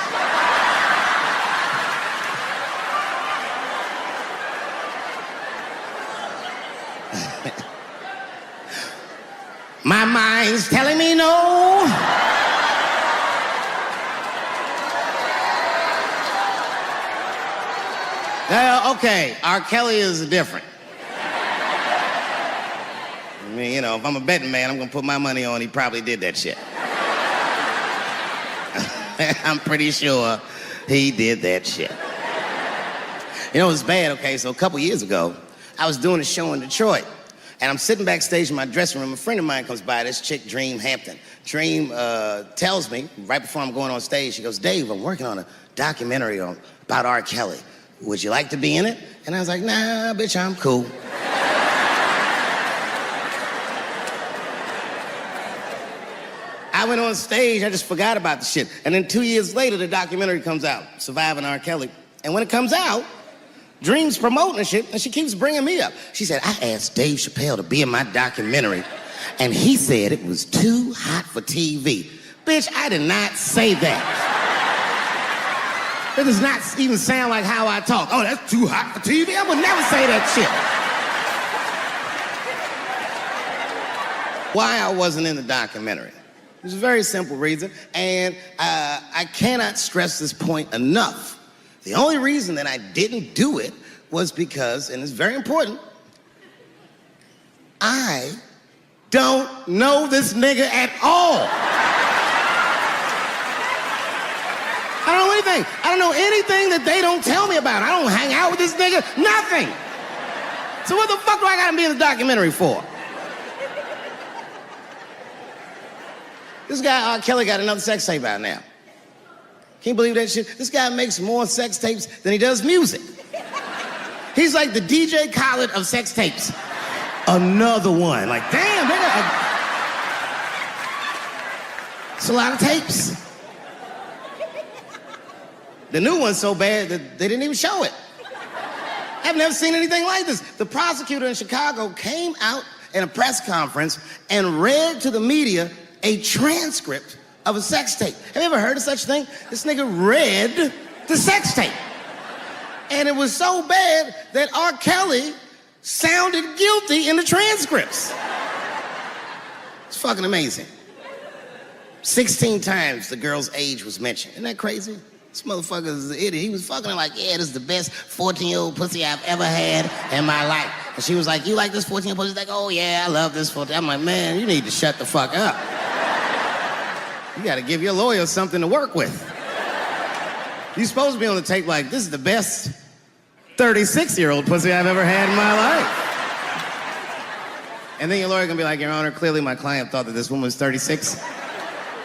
My mind's telling me no. Okay, R. Kelly is different. I mean, you know, if I'm a betting man, I'm gonna put my money on he probably did that shit. I'm pretty sure he did that shit. You know, it was bad, okay? So a couple years ago, I was doing a show in Detroit, and I'm sitting backstage in my dressing room. A friend of mine comes by, this chick, Dream Hampton. Dream tells me, right before I'm going on stage, she goes, Dave, I'm working on a documentary about R. Kelly. Would you like to be in it? And I was like, nah, bitch, I'm cool. I went on stage, I just forgot about the shit. And then 2 years later, the documentary comes out, Surviving R. Kelly. And when it comes out, Dream's promoting the shit, and she keeps bringing me up. She said, I asked Dave Chappelle to be in my documentary, and he said it was too hot for TV. Bitch, I did not say that. It does not even sound like how I talk. Oh, that's too hot for TV? I would never say that shit. Why I wasn't in the documentary? There's a very simple reason, and I cannot stress this point enough. The only reason that I didn't do it was because, and it's very important, I don't know this nigga at all. I don't know anything. I don't know anything that they don't tell me about. I don't hang out with this nigga, nothing. So what the fuck do I gotta be in the documentary for? This guy, R. Kelly, got another sex tape out now. Can you believe that shit? This guy makes more sex tapes than he does music. He's like the DJ Khaled of sex tapes. Another one. Like, damn, nigga. It's a lot of tapes. The new one's so bad that they didn't even show it. I've never seen anything like this. The prosecutor in Chicago came out in a press conference and read to the media a transcript of a sex tape. Have you ever heard of such a thing? This nigga read the sex tape. And it was so bad that R. Kelly sounded guilty in the transcripts. It's fucking amazing. 16 times the girl's age was mentioned. Isn't that crazy? This motherfucker is an idiot. He was fucking her like, yeah, this is the best 14-year-old pussy I've ever had in my life. And she was like, you like this 14-year-old pussy? He's like, oh yeah, I love this 14. I'm like, man, you need to shut the fuck up. You gotta give your lawyer something to work with. You're supposed to be on the tape like, this is the best 36-year-old pussy I've ever had in my life. And then your lawyer gonna be like, Your Honor, clearly my client thought that this woman was 36,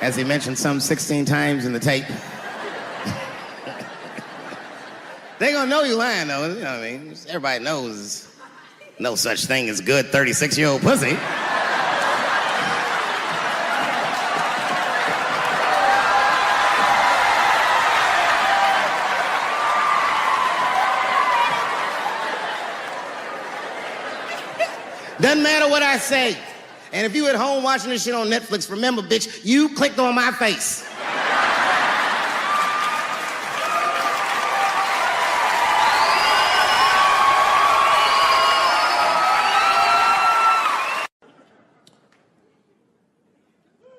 as he mentioned some 16 times in the tape. They gonna know you lying though, you know what I mean? Everybody knows no such thing as good 36-year-old pussy. Doesn't matter what I say. And if you at home watching this shit on Netflix, remember, bitch, you clicked on my face.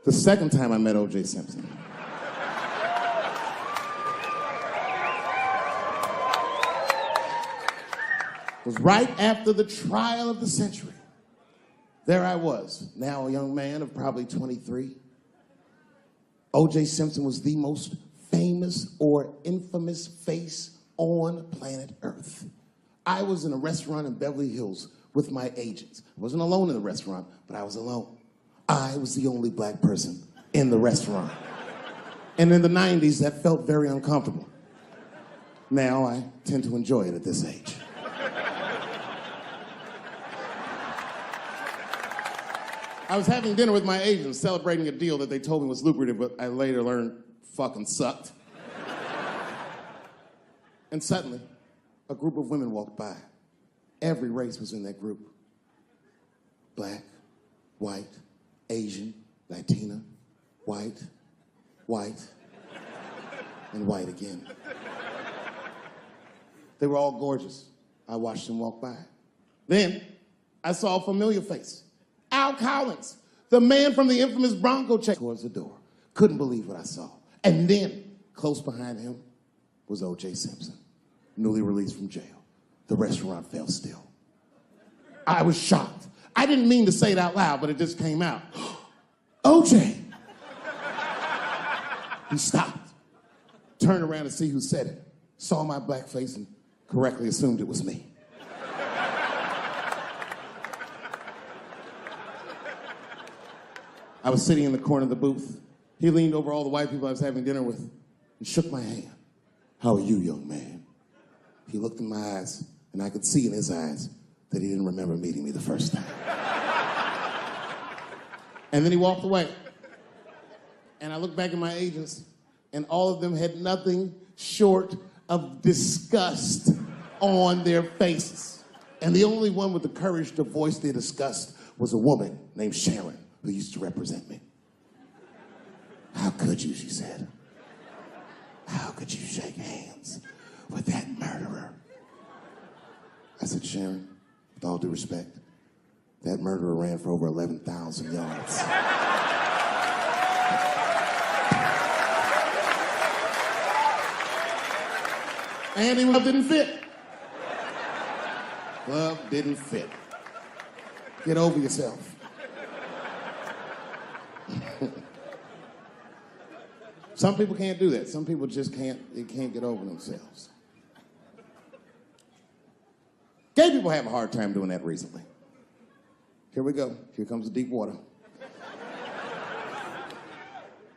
The second time I met O.J. Simpson. Was right after the trial of the century. There I was, now a young man of probably 23. O.J. Simpson was the most famous or infamous face on planet Earth. I was in a restaurant in Beverly Hills with my agents. I wasn't alone in the restaurant, but I was alone. I was the only black person in the restaurant. And in the 90s, that felt very uncomfortable. Now I tend to enjoy it at this age. I was having dinner with my agents, celebrating a deal that they told me was lucrative, but I later learned fucking sucked. And suddenly, a group of women walked by. Every race was in that group. Black, white, Asian, Latina, white, and white again. They were all gorgeous. I watched them walk by. Then, I saw a familiar face. Al Collins, the man from the infamous Bronco check, towards the door. Couldn't believe what I saw. And then, close behind him, was O.J. Simpson, newly released from jail. The restaurant fell still. I was shocked. I didn't mean to say it out loud, but it just came out. O.J. He stopped, turned around to see who said it, saw my black face, and correctly assumed it was me. I was sitting in the corner of the booth. He leaned over all the white people I was having dinner with and shook my hand. "How are you, young man?" He looked in my eyes, and I could see in his eyes that he didn't remember meeting me the first time. And then he walked away. And I looked back at my agents, and all of them had nothing short of disgust on their faces. And the only one with the courage to voice their disgust was a woman named Sharon, who used to represent me. "How could you," she said. "How could you shake hands with that murderer?" I said, "Sharon, with all due respect, that murderer ran for over 11,000 yards. And he didn't fit. Glove didn't fit. Get over yourself." Some people can't do that. Some people just they can't get over themselves. Gay people have a hard time doing that recently. Here we go. Here comes the deep water.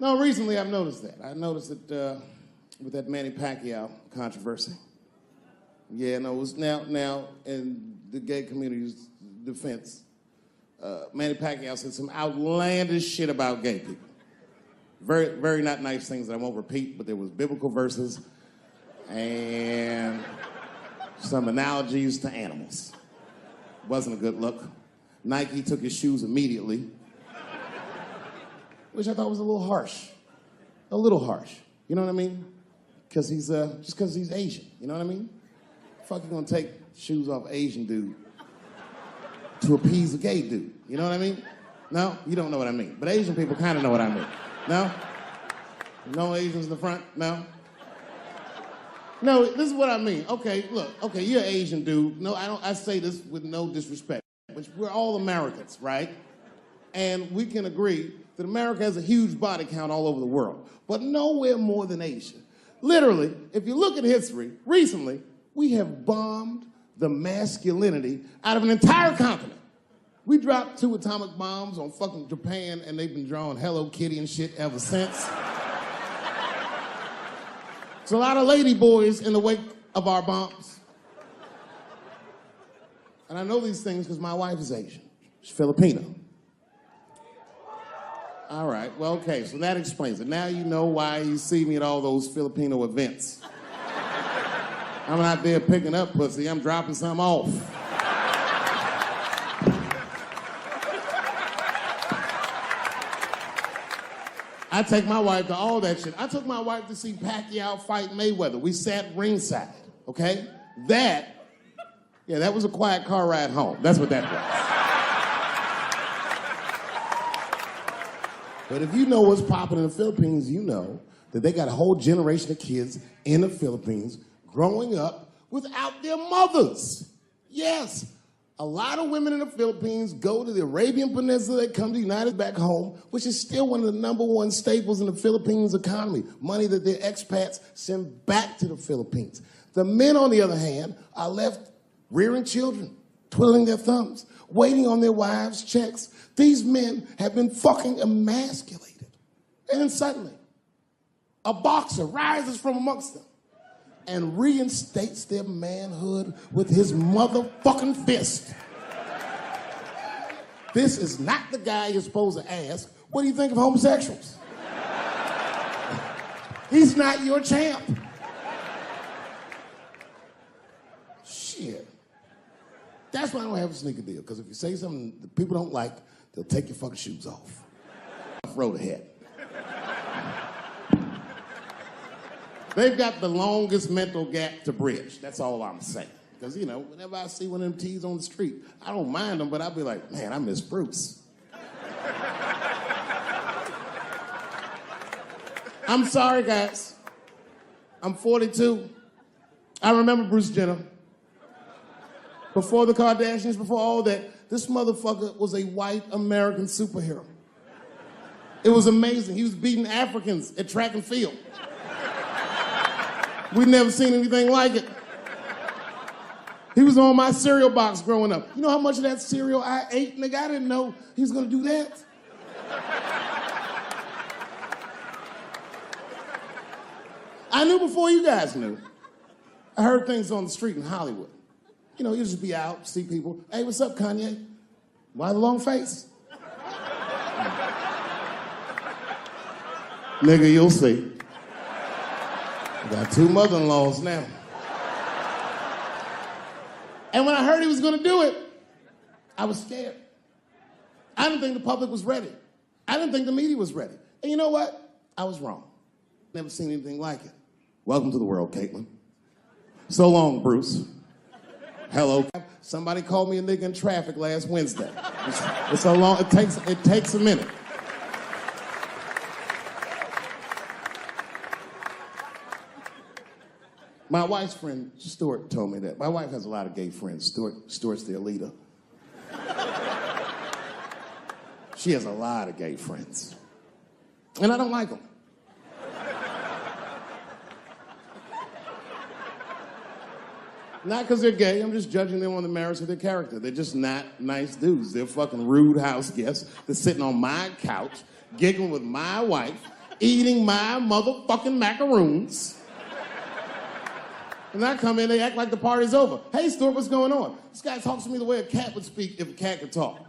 No, recently I've noticed that. I noticed it with that Manny Pacquiao controversy. Yeah, no, it was now in the gay community's defense, Manny Pacquiao said some outlandish shit about gay people. Very, very not nice things that I won't repeat, but there was biblical verses and some analogies to animals. Wasn't a good look. Nike took his shoes immediately, which I thought was a little harsh. A little harsh. You know what I mean? Because he's, just because he's Asian. You know what I mean? Fuck, you gonna take shoes off Asian dude to appease a gay dude. You know what I mean? No? You don't know what I mean. But Asian people kind of know what I mean. No? No Asians in the front? No? No, this is what I mean. Okay, look, okay, you're an Asian dude. No, I say this with no disrespect. But we're all Americans, right? And we can agree that America has a huge body count all over the world, but nowhere more than Asia. Literally, if you look at history, recently, we have bombed the masculinity out of an entire continent. We dropped 2 atomic bombs on fucking Japan, and they've been drawing Hello Kitty and shit ever since. There's a lot of lady boys in the wake of our bombs. And I know these things because my wife is Asian. She's Filipino. All right, well, okay, so that explains it. Now you know why you see me at all those Filipino events. I'm not there picking up pussy, I'm dropping some off. I take my wife to all that shit. I took my wife to see Pacquiao fight Mayweather. We sat ringside, okay? That was a quiet car ride home. That's what that was. But if you know what's popping in the Philippines, you know that they got a whole generation of kids in the Philippines growing up without their mothers. Yes. A lot of women in the Philippines go to the Arabian Peninsula, they come to the United back home, which is still one of the #1 staples in the Philippines economy, money that their expats send back to the Philippines. The men, on the other hand, are left rearing children, twiddling their thumbs, waiting on their wives' checks. These men have been fucking emasculated. And then suddenly, a boxer rises from amongst them and reinstates their manhood with his motherfucking fist. This is not the guy you're supposed to ask, what do you think of homosexuals? He's not your champ. Shit. That's why I don't have a sneaker deal, because if you say something that people don't like, they'll take your fucking shoes off. Road ahead. They've got the longest mental gap to bridge. That's all I'm saying. Because, you know, whenever I see one of them T's on the street, I don't mind them, but I'll be like, man, I miss Bruce. I'm sorry, guys. I'm 42. I remember Bruce Jenner. Before the Kardashians, before all that, this motherfucker was a white American superhero. It was amazing. He was beating Africans at track and field. We'd never seen anything like it. He was on my cereal box growing up. You know how much of that cereal I ate, nigga? I didn't know he was gonna do that. I knew before you guys knew. I heard things on the street in Hollywood. You know, you just be out, see people. Hey, what's up, Kanye? Why the long face? Nigga, you'll see. I got 2 mother-in-laws now. And when I heard he was gonna do it, I was scared. I didn't think the public was ready. I didn't think the media was ready. And you know what? I was wrong. Never seen anything like it. Welcome to the world, Caitlin. So long, Bruce. Hello. Somebody called me a nigga in traffic last Wednesday. It's so long, it takes a minute. My wife's friend, Stuart, told me that. My wife has a lot of gay friends. Stuart's their leader. She has a lot of gay friends. And I don't like them. Not because they're gay, I'm just judging them on the merits of their character. They're just not nice dudes. They're fucking rude house guests. They're sitting on my couch, giggling with my wife, eating my motherfucking macaroons. And I come in, they act like the party's over. Hey, Stuart, what's going on? This guy talks to me the way a cat would speak if a cat could talk.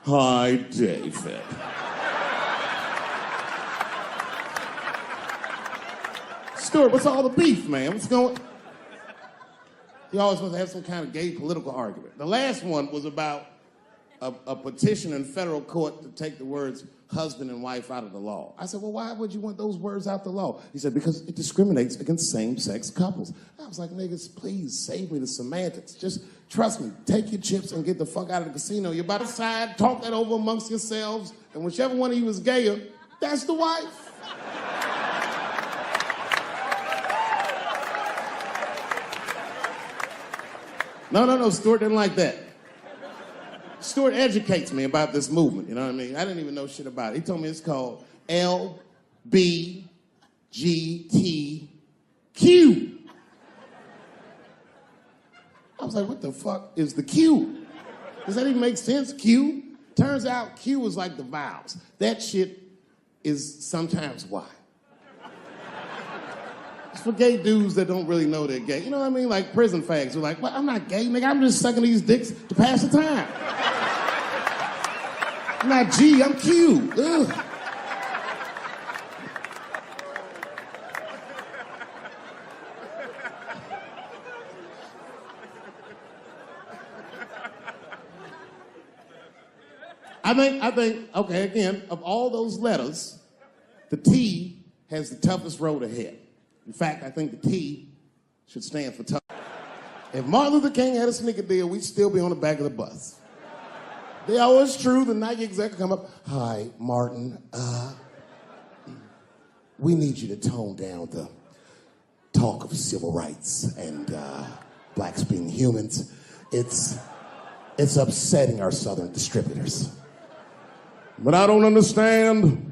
Hi, David. Stuart, what's all the beef, man? What's going on? He always wants to have some kind of gay political argument. The last one was about a petition in federal court to take the words husband and wife out of the law. I said, well, why would you want those words out the law? He said, because it discriminates against same-sex couples. I was like, niggas, please save me the semantics. Just trust me, take your chips and get the fuck out of the casino. You're about to decide, talk that over amongst yourselves, and whichever one of you is gayer, that's the wife. No, Stuart didn't like that. Stuart educates me about this movement, you know what I mean? I didn't even know shit about it. He told me it's called LBGTQ. I was like, what the fuck is the Q? Does that even make sense, Q? Turns out Q is like the vowels. That shit is sometimes Y. It's for gay dudes that don't really know they're gay. You know what I mean? Like prison fags who are like, well, I'm not gay, nigga. I'm just sucking these dicks to pass the time. I'm not G, I'm Q. Ugh. I think, okay, again, of all those letters, The T has the toughest road ahead. In fact, I think the T should stand for tough. If Martin Luther King had a sneaker deal, we'd still be on the back of the bus. They always true, the Nike exec come up, "Hi, Martin, we need you to tone down the talk of civil rights and blacks being humans. It's upsetting our southern distributors." But I don't understand.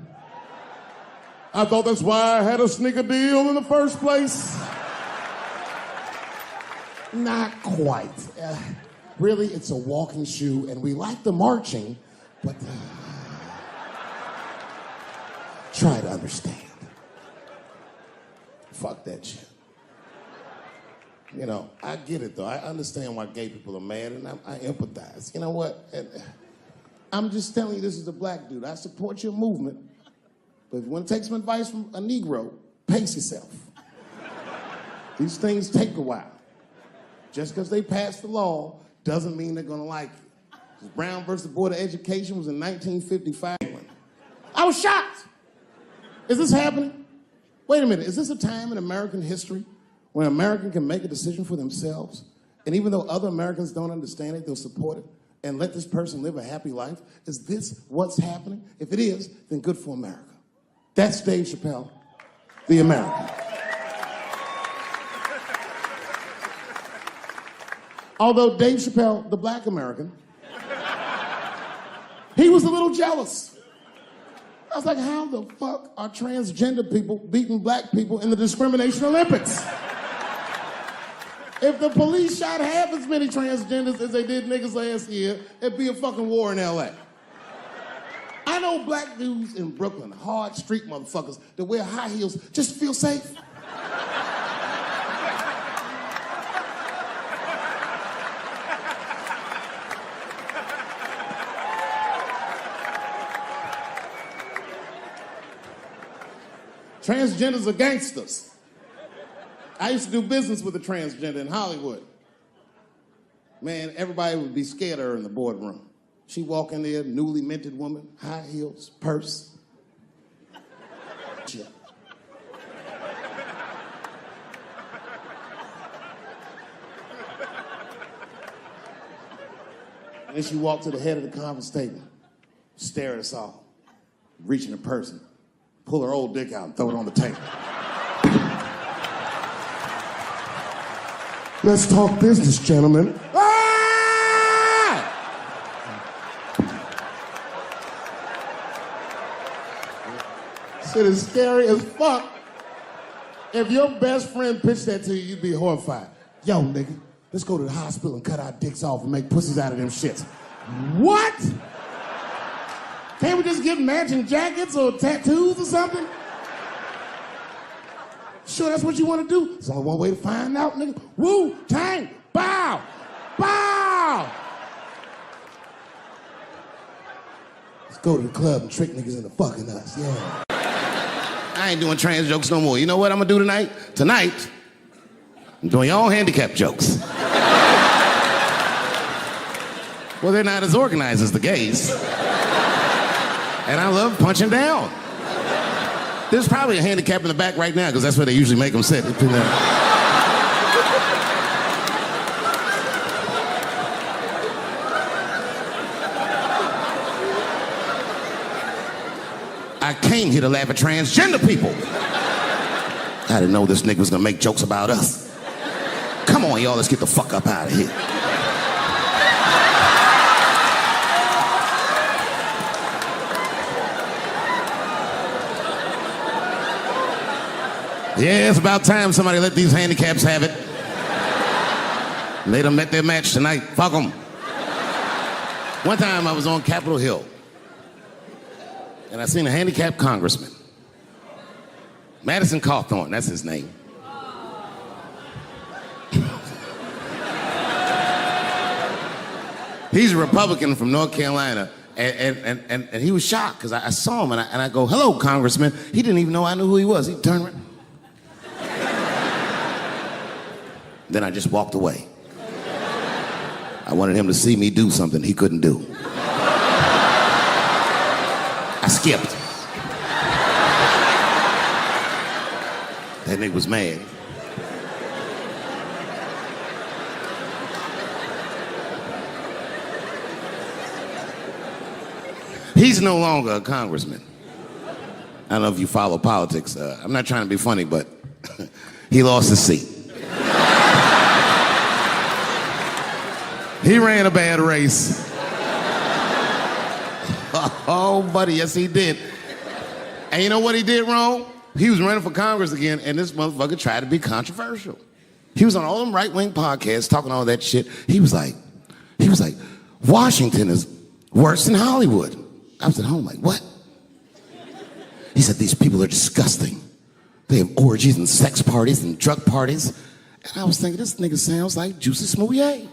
I thought that's why I had a sneaker deal in the first place. Not quite. Really, it's a walking shoe, and we like the marching, but try to understand. Fuck that shit. You know, I get it, though. I understand why gay people are mad, and I empathize. You know what? I'm just telling you, this is a black dude. I support your movement, but if you want to take some advice from a Negro, pace yourself. These things take a while. Just because they passed the law doesn't mean they're going to like it. Brown versus Board of Education was in 1955. I was shocked. Is this happening? Wait a minute. Is this a time in American history where an American can make a decision for themselves, and even though other Americans don't understand it, they'll support it and let this person live a happy life? Is this what's happening? If it is, then good for America. That's Dave Chappelle, the American. Although Dave Chappelle, the black American, he was a little jealous. I was like, how the fuck are transgender people beating black people in the discrimination Olympics? If the police shot half as many transgenders as they did niggas last year, it'd be a fucking war in LA. I know black dudes in Brooklyn, hard street motherfuckers that wear high heels just to feel safe. Transgenders are gangsters. I used to do business with a transgender in Hollywood. Man, everybody would be scared of her in the boardroom. She'd walk in there, newly minted woman, high heels, purse. Shit. And then she walked to the head of the conference table, stare at us all, reach in her purse, pull her old dick out and throw it on the table. Let's talk business, gentlemen. Ah! Shit is scary as fuck. If your best friend pitched that to you, you'd be horrified. Yo, nigga, let's go to the hospital and cut our dicks off and make pussies out of them shits. What? Can't we just get matching jackets or tattoos or something? Sure, that's what you want to do? There's only one way to find out, nigga. Wu-Tang, bow, bow. Let's go to the club and trick niggas into fucking us, yeah. I ain't doing trans jokes no more. You know what I'm gonna do tonight? Tonight, I'm doing your own handicap jokes. Well, they're not as organized as the gays. And I love punching down. There's probably a handicap in the back right now, because that's where they usually make them sit. I came here to laugh at transgender people. I didn't know this nigga was gonna make jokes about us. Come on, y'all, let's get the fuck up out of here. Yeah, it's about time somebody let these handicaps have it. They done met their match tonight. Fuck them. One time I was on Capitol Hill, and I seen a handicapped congressman. Madison Cawthorn, that's his name. He's a Republican from North Carolina, and he was shocked, because I saw him, and I go, hello, Congressman. He didn't even know I knew who he was. He turned around. Then I just walked away. I wanted him to see me do something he couldn't do. I skipped. That nigga was mad. He's no longer a congressman. I don't know if you follow politics. I'm not trying to be funny, but he lost his seat. He ran a bad race. Oh, buddy, yes, he did. And you know what he did wrong? He was running for Congress again, and this motherfucker tried to be controversial. He was on all them right-wing podcasts talking all that shit. He was like, Washington is worse than Hollywood. I was at home like, what? He said, these people are disgusting. They have orgies and sex parties and drug parties. And I was thinking, this nigga sounds like Juicy Smouye.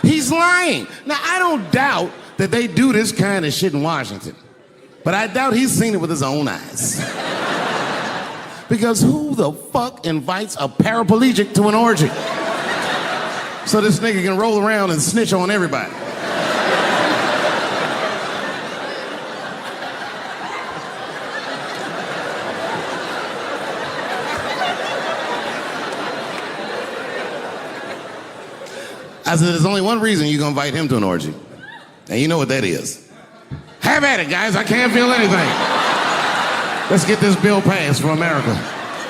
He's lying. Now, I don't doubt that they do this kind of shit in Washington. But I doubt he's seen it with his own eyes. Because who the fuck invites a paraplegic to an orgy? So this nigga can roll around and snitch on everybody. I said, there's only one reason you're gonna invite him to an orgy. And you know what that is. Have at it, guys. I can't feel anything. Let's get this bill passed for America.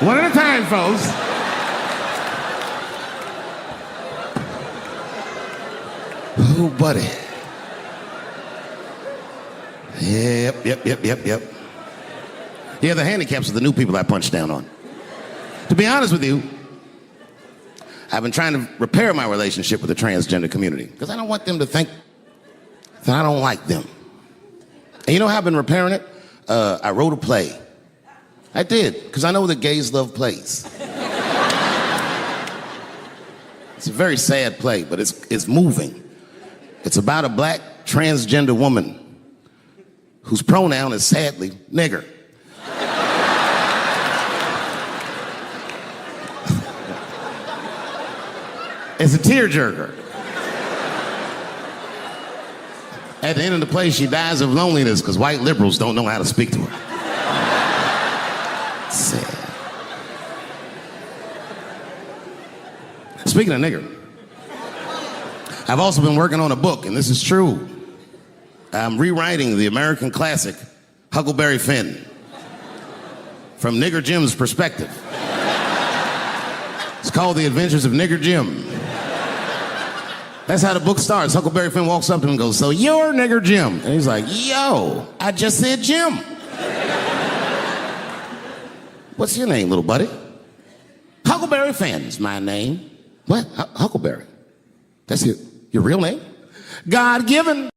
One at a time, folks. Oh, buddy. Yep. Yeah, the handicaps are the new people I punch down on. To be honest with you, I've been trying to repair my relationship with the transgender community because I don't want them to think that I don't like them. And you know how I've been repairing it? I wrote a play. I did, because I know that gays love plays. It's a very sad play, but it's moving. It's about a black transgender woman whose pronoun is sadly nigger. It's a tearjerker. At the end of the play, she dies of loneliness because white liberals don't know how to speak to her. Sad. Speaking of nigger, I've also been working on a book, and this is true. I'm rewriting the American classic, Huckleberry Finn, from Nigger Jim's perspective. It's called The Adventures of Nigger Jim. That's how the book starts. Huckleberry Finn walks up to him and goes, so you're Nigger Jim. And he's like, yo, I just said Jim. What's your name, little buddy? Huckleberry Finn's my name. What? Huckleberry? That's your real name? God-given.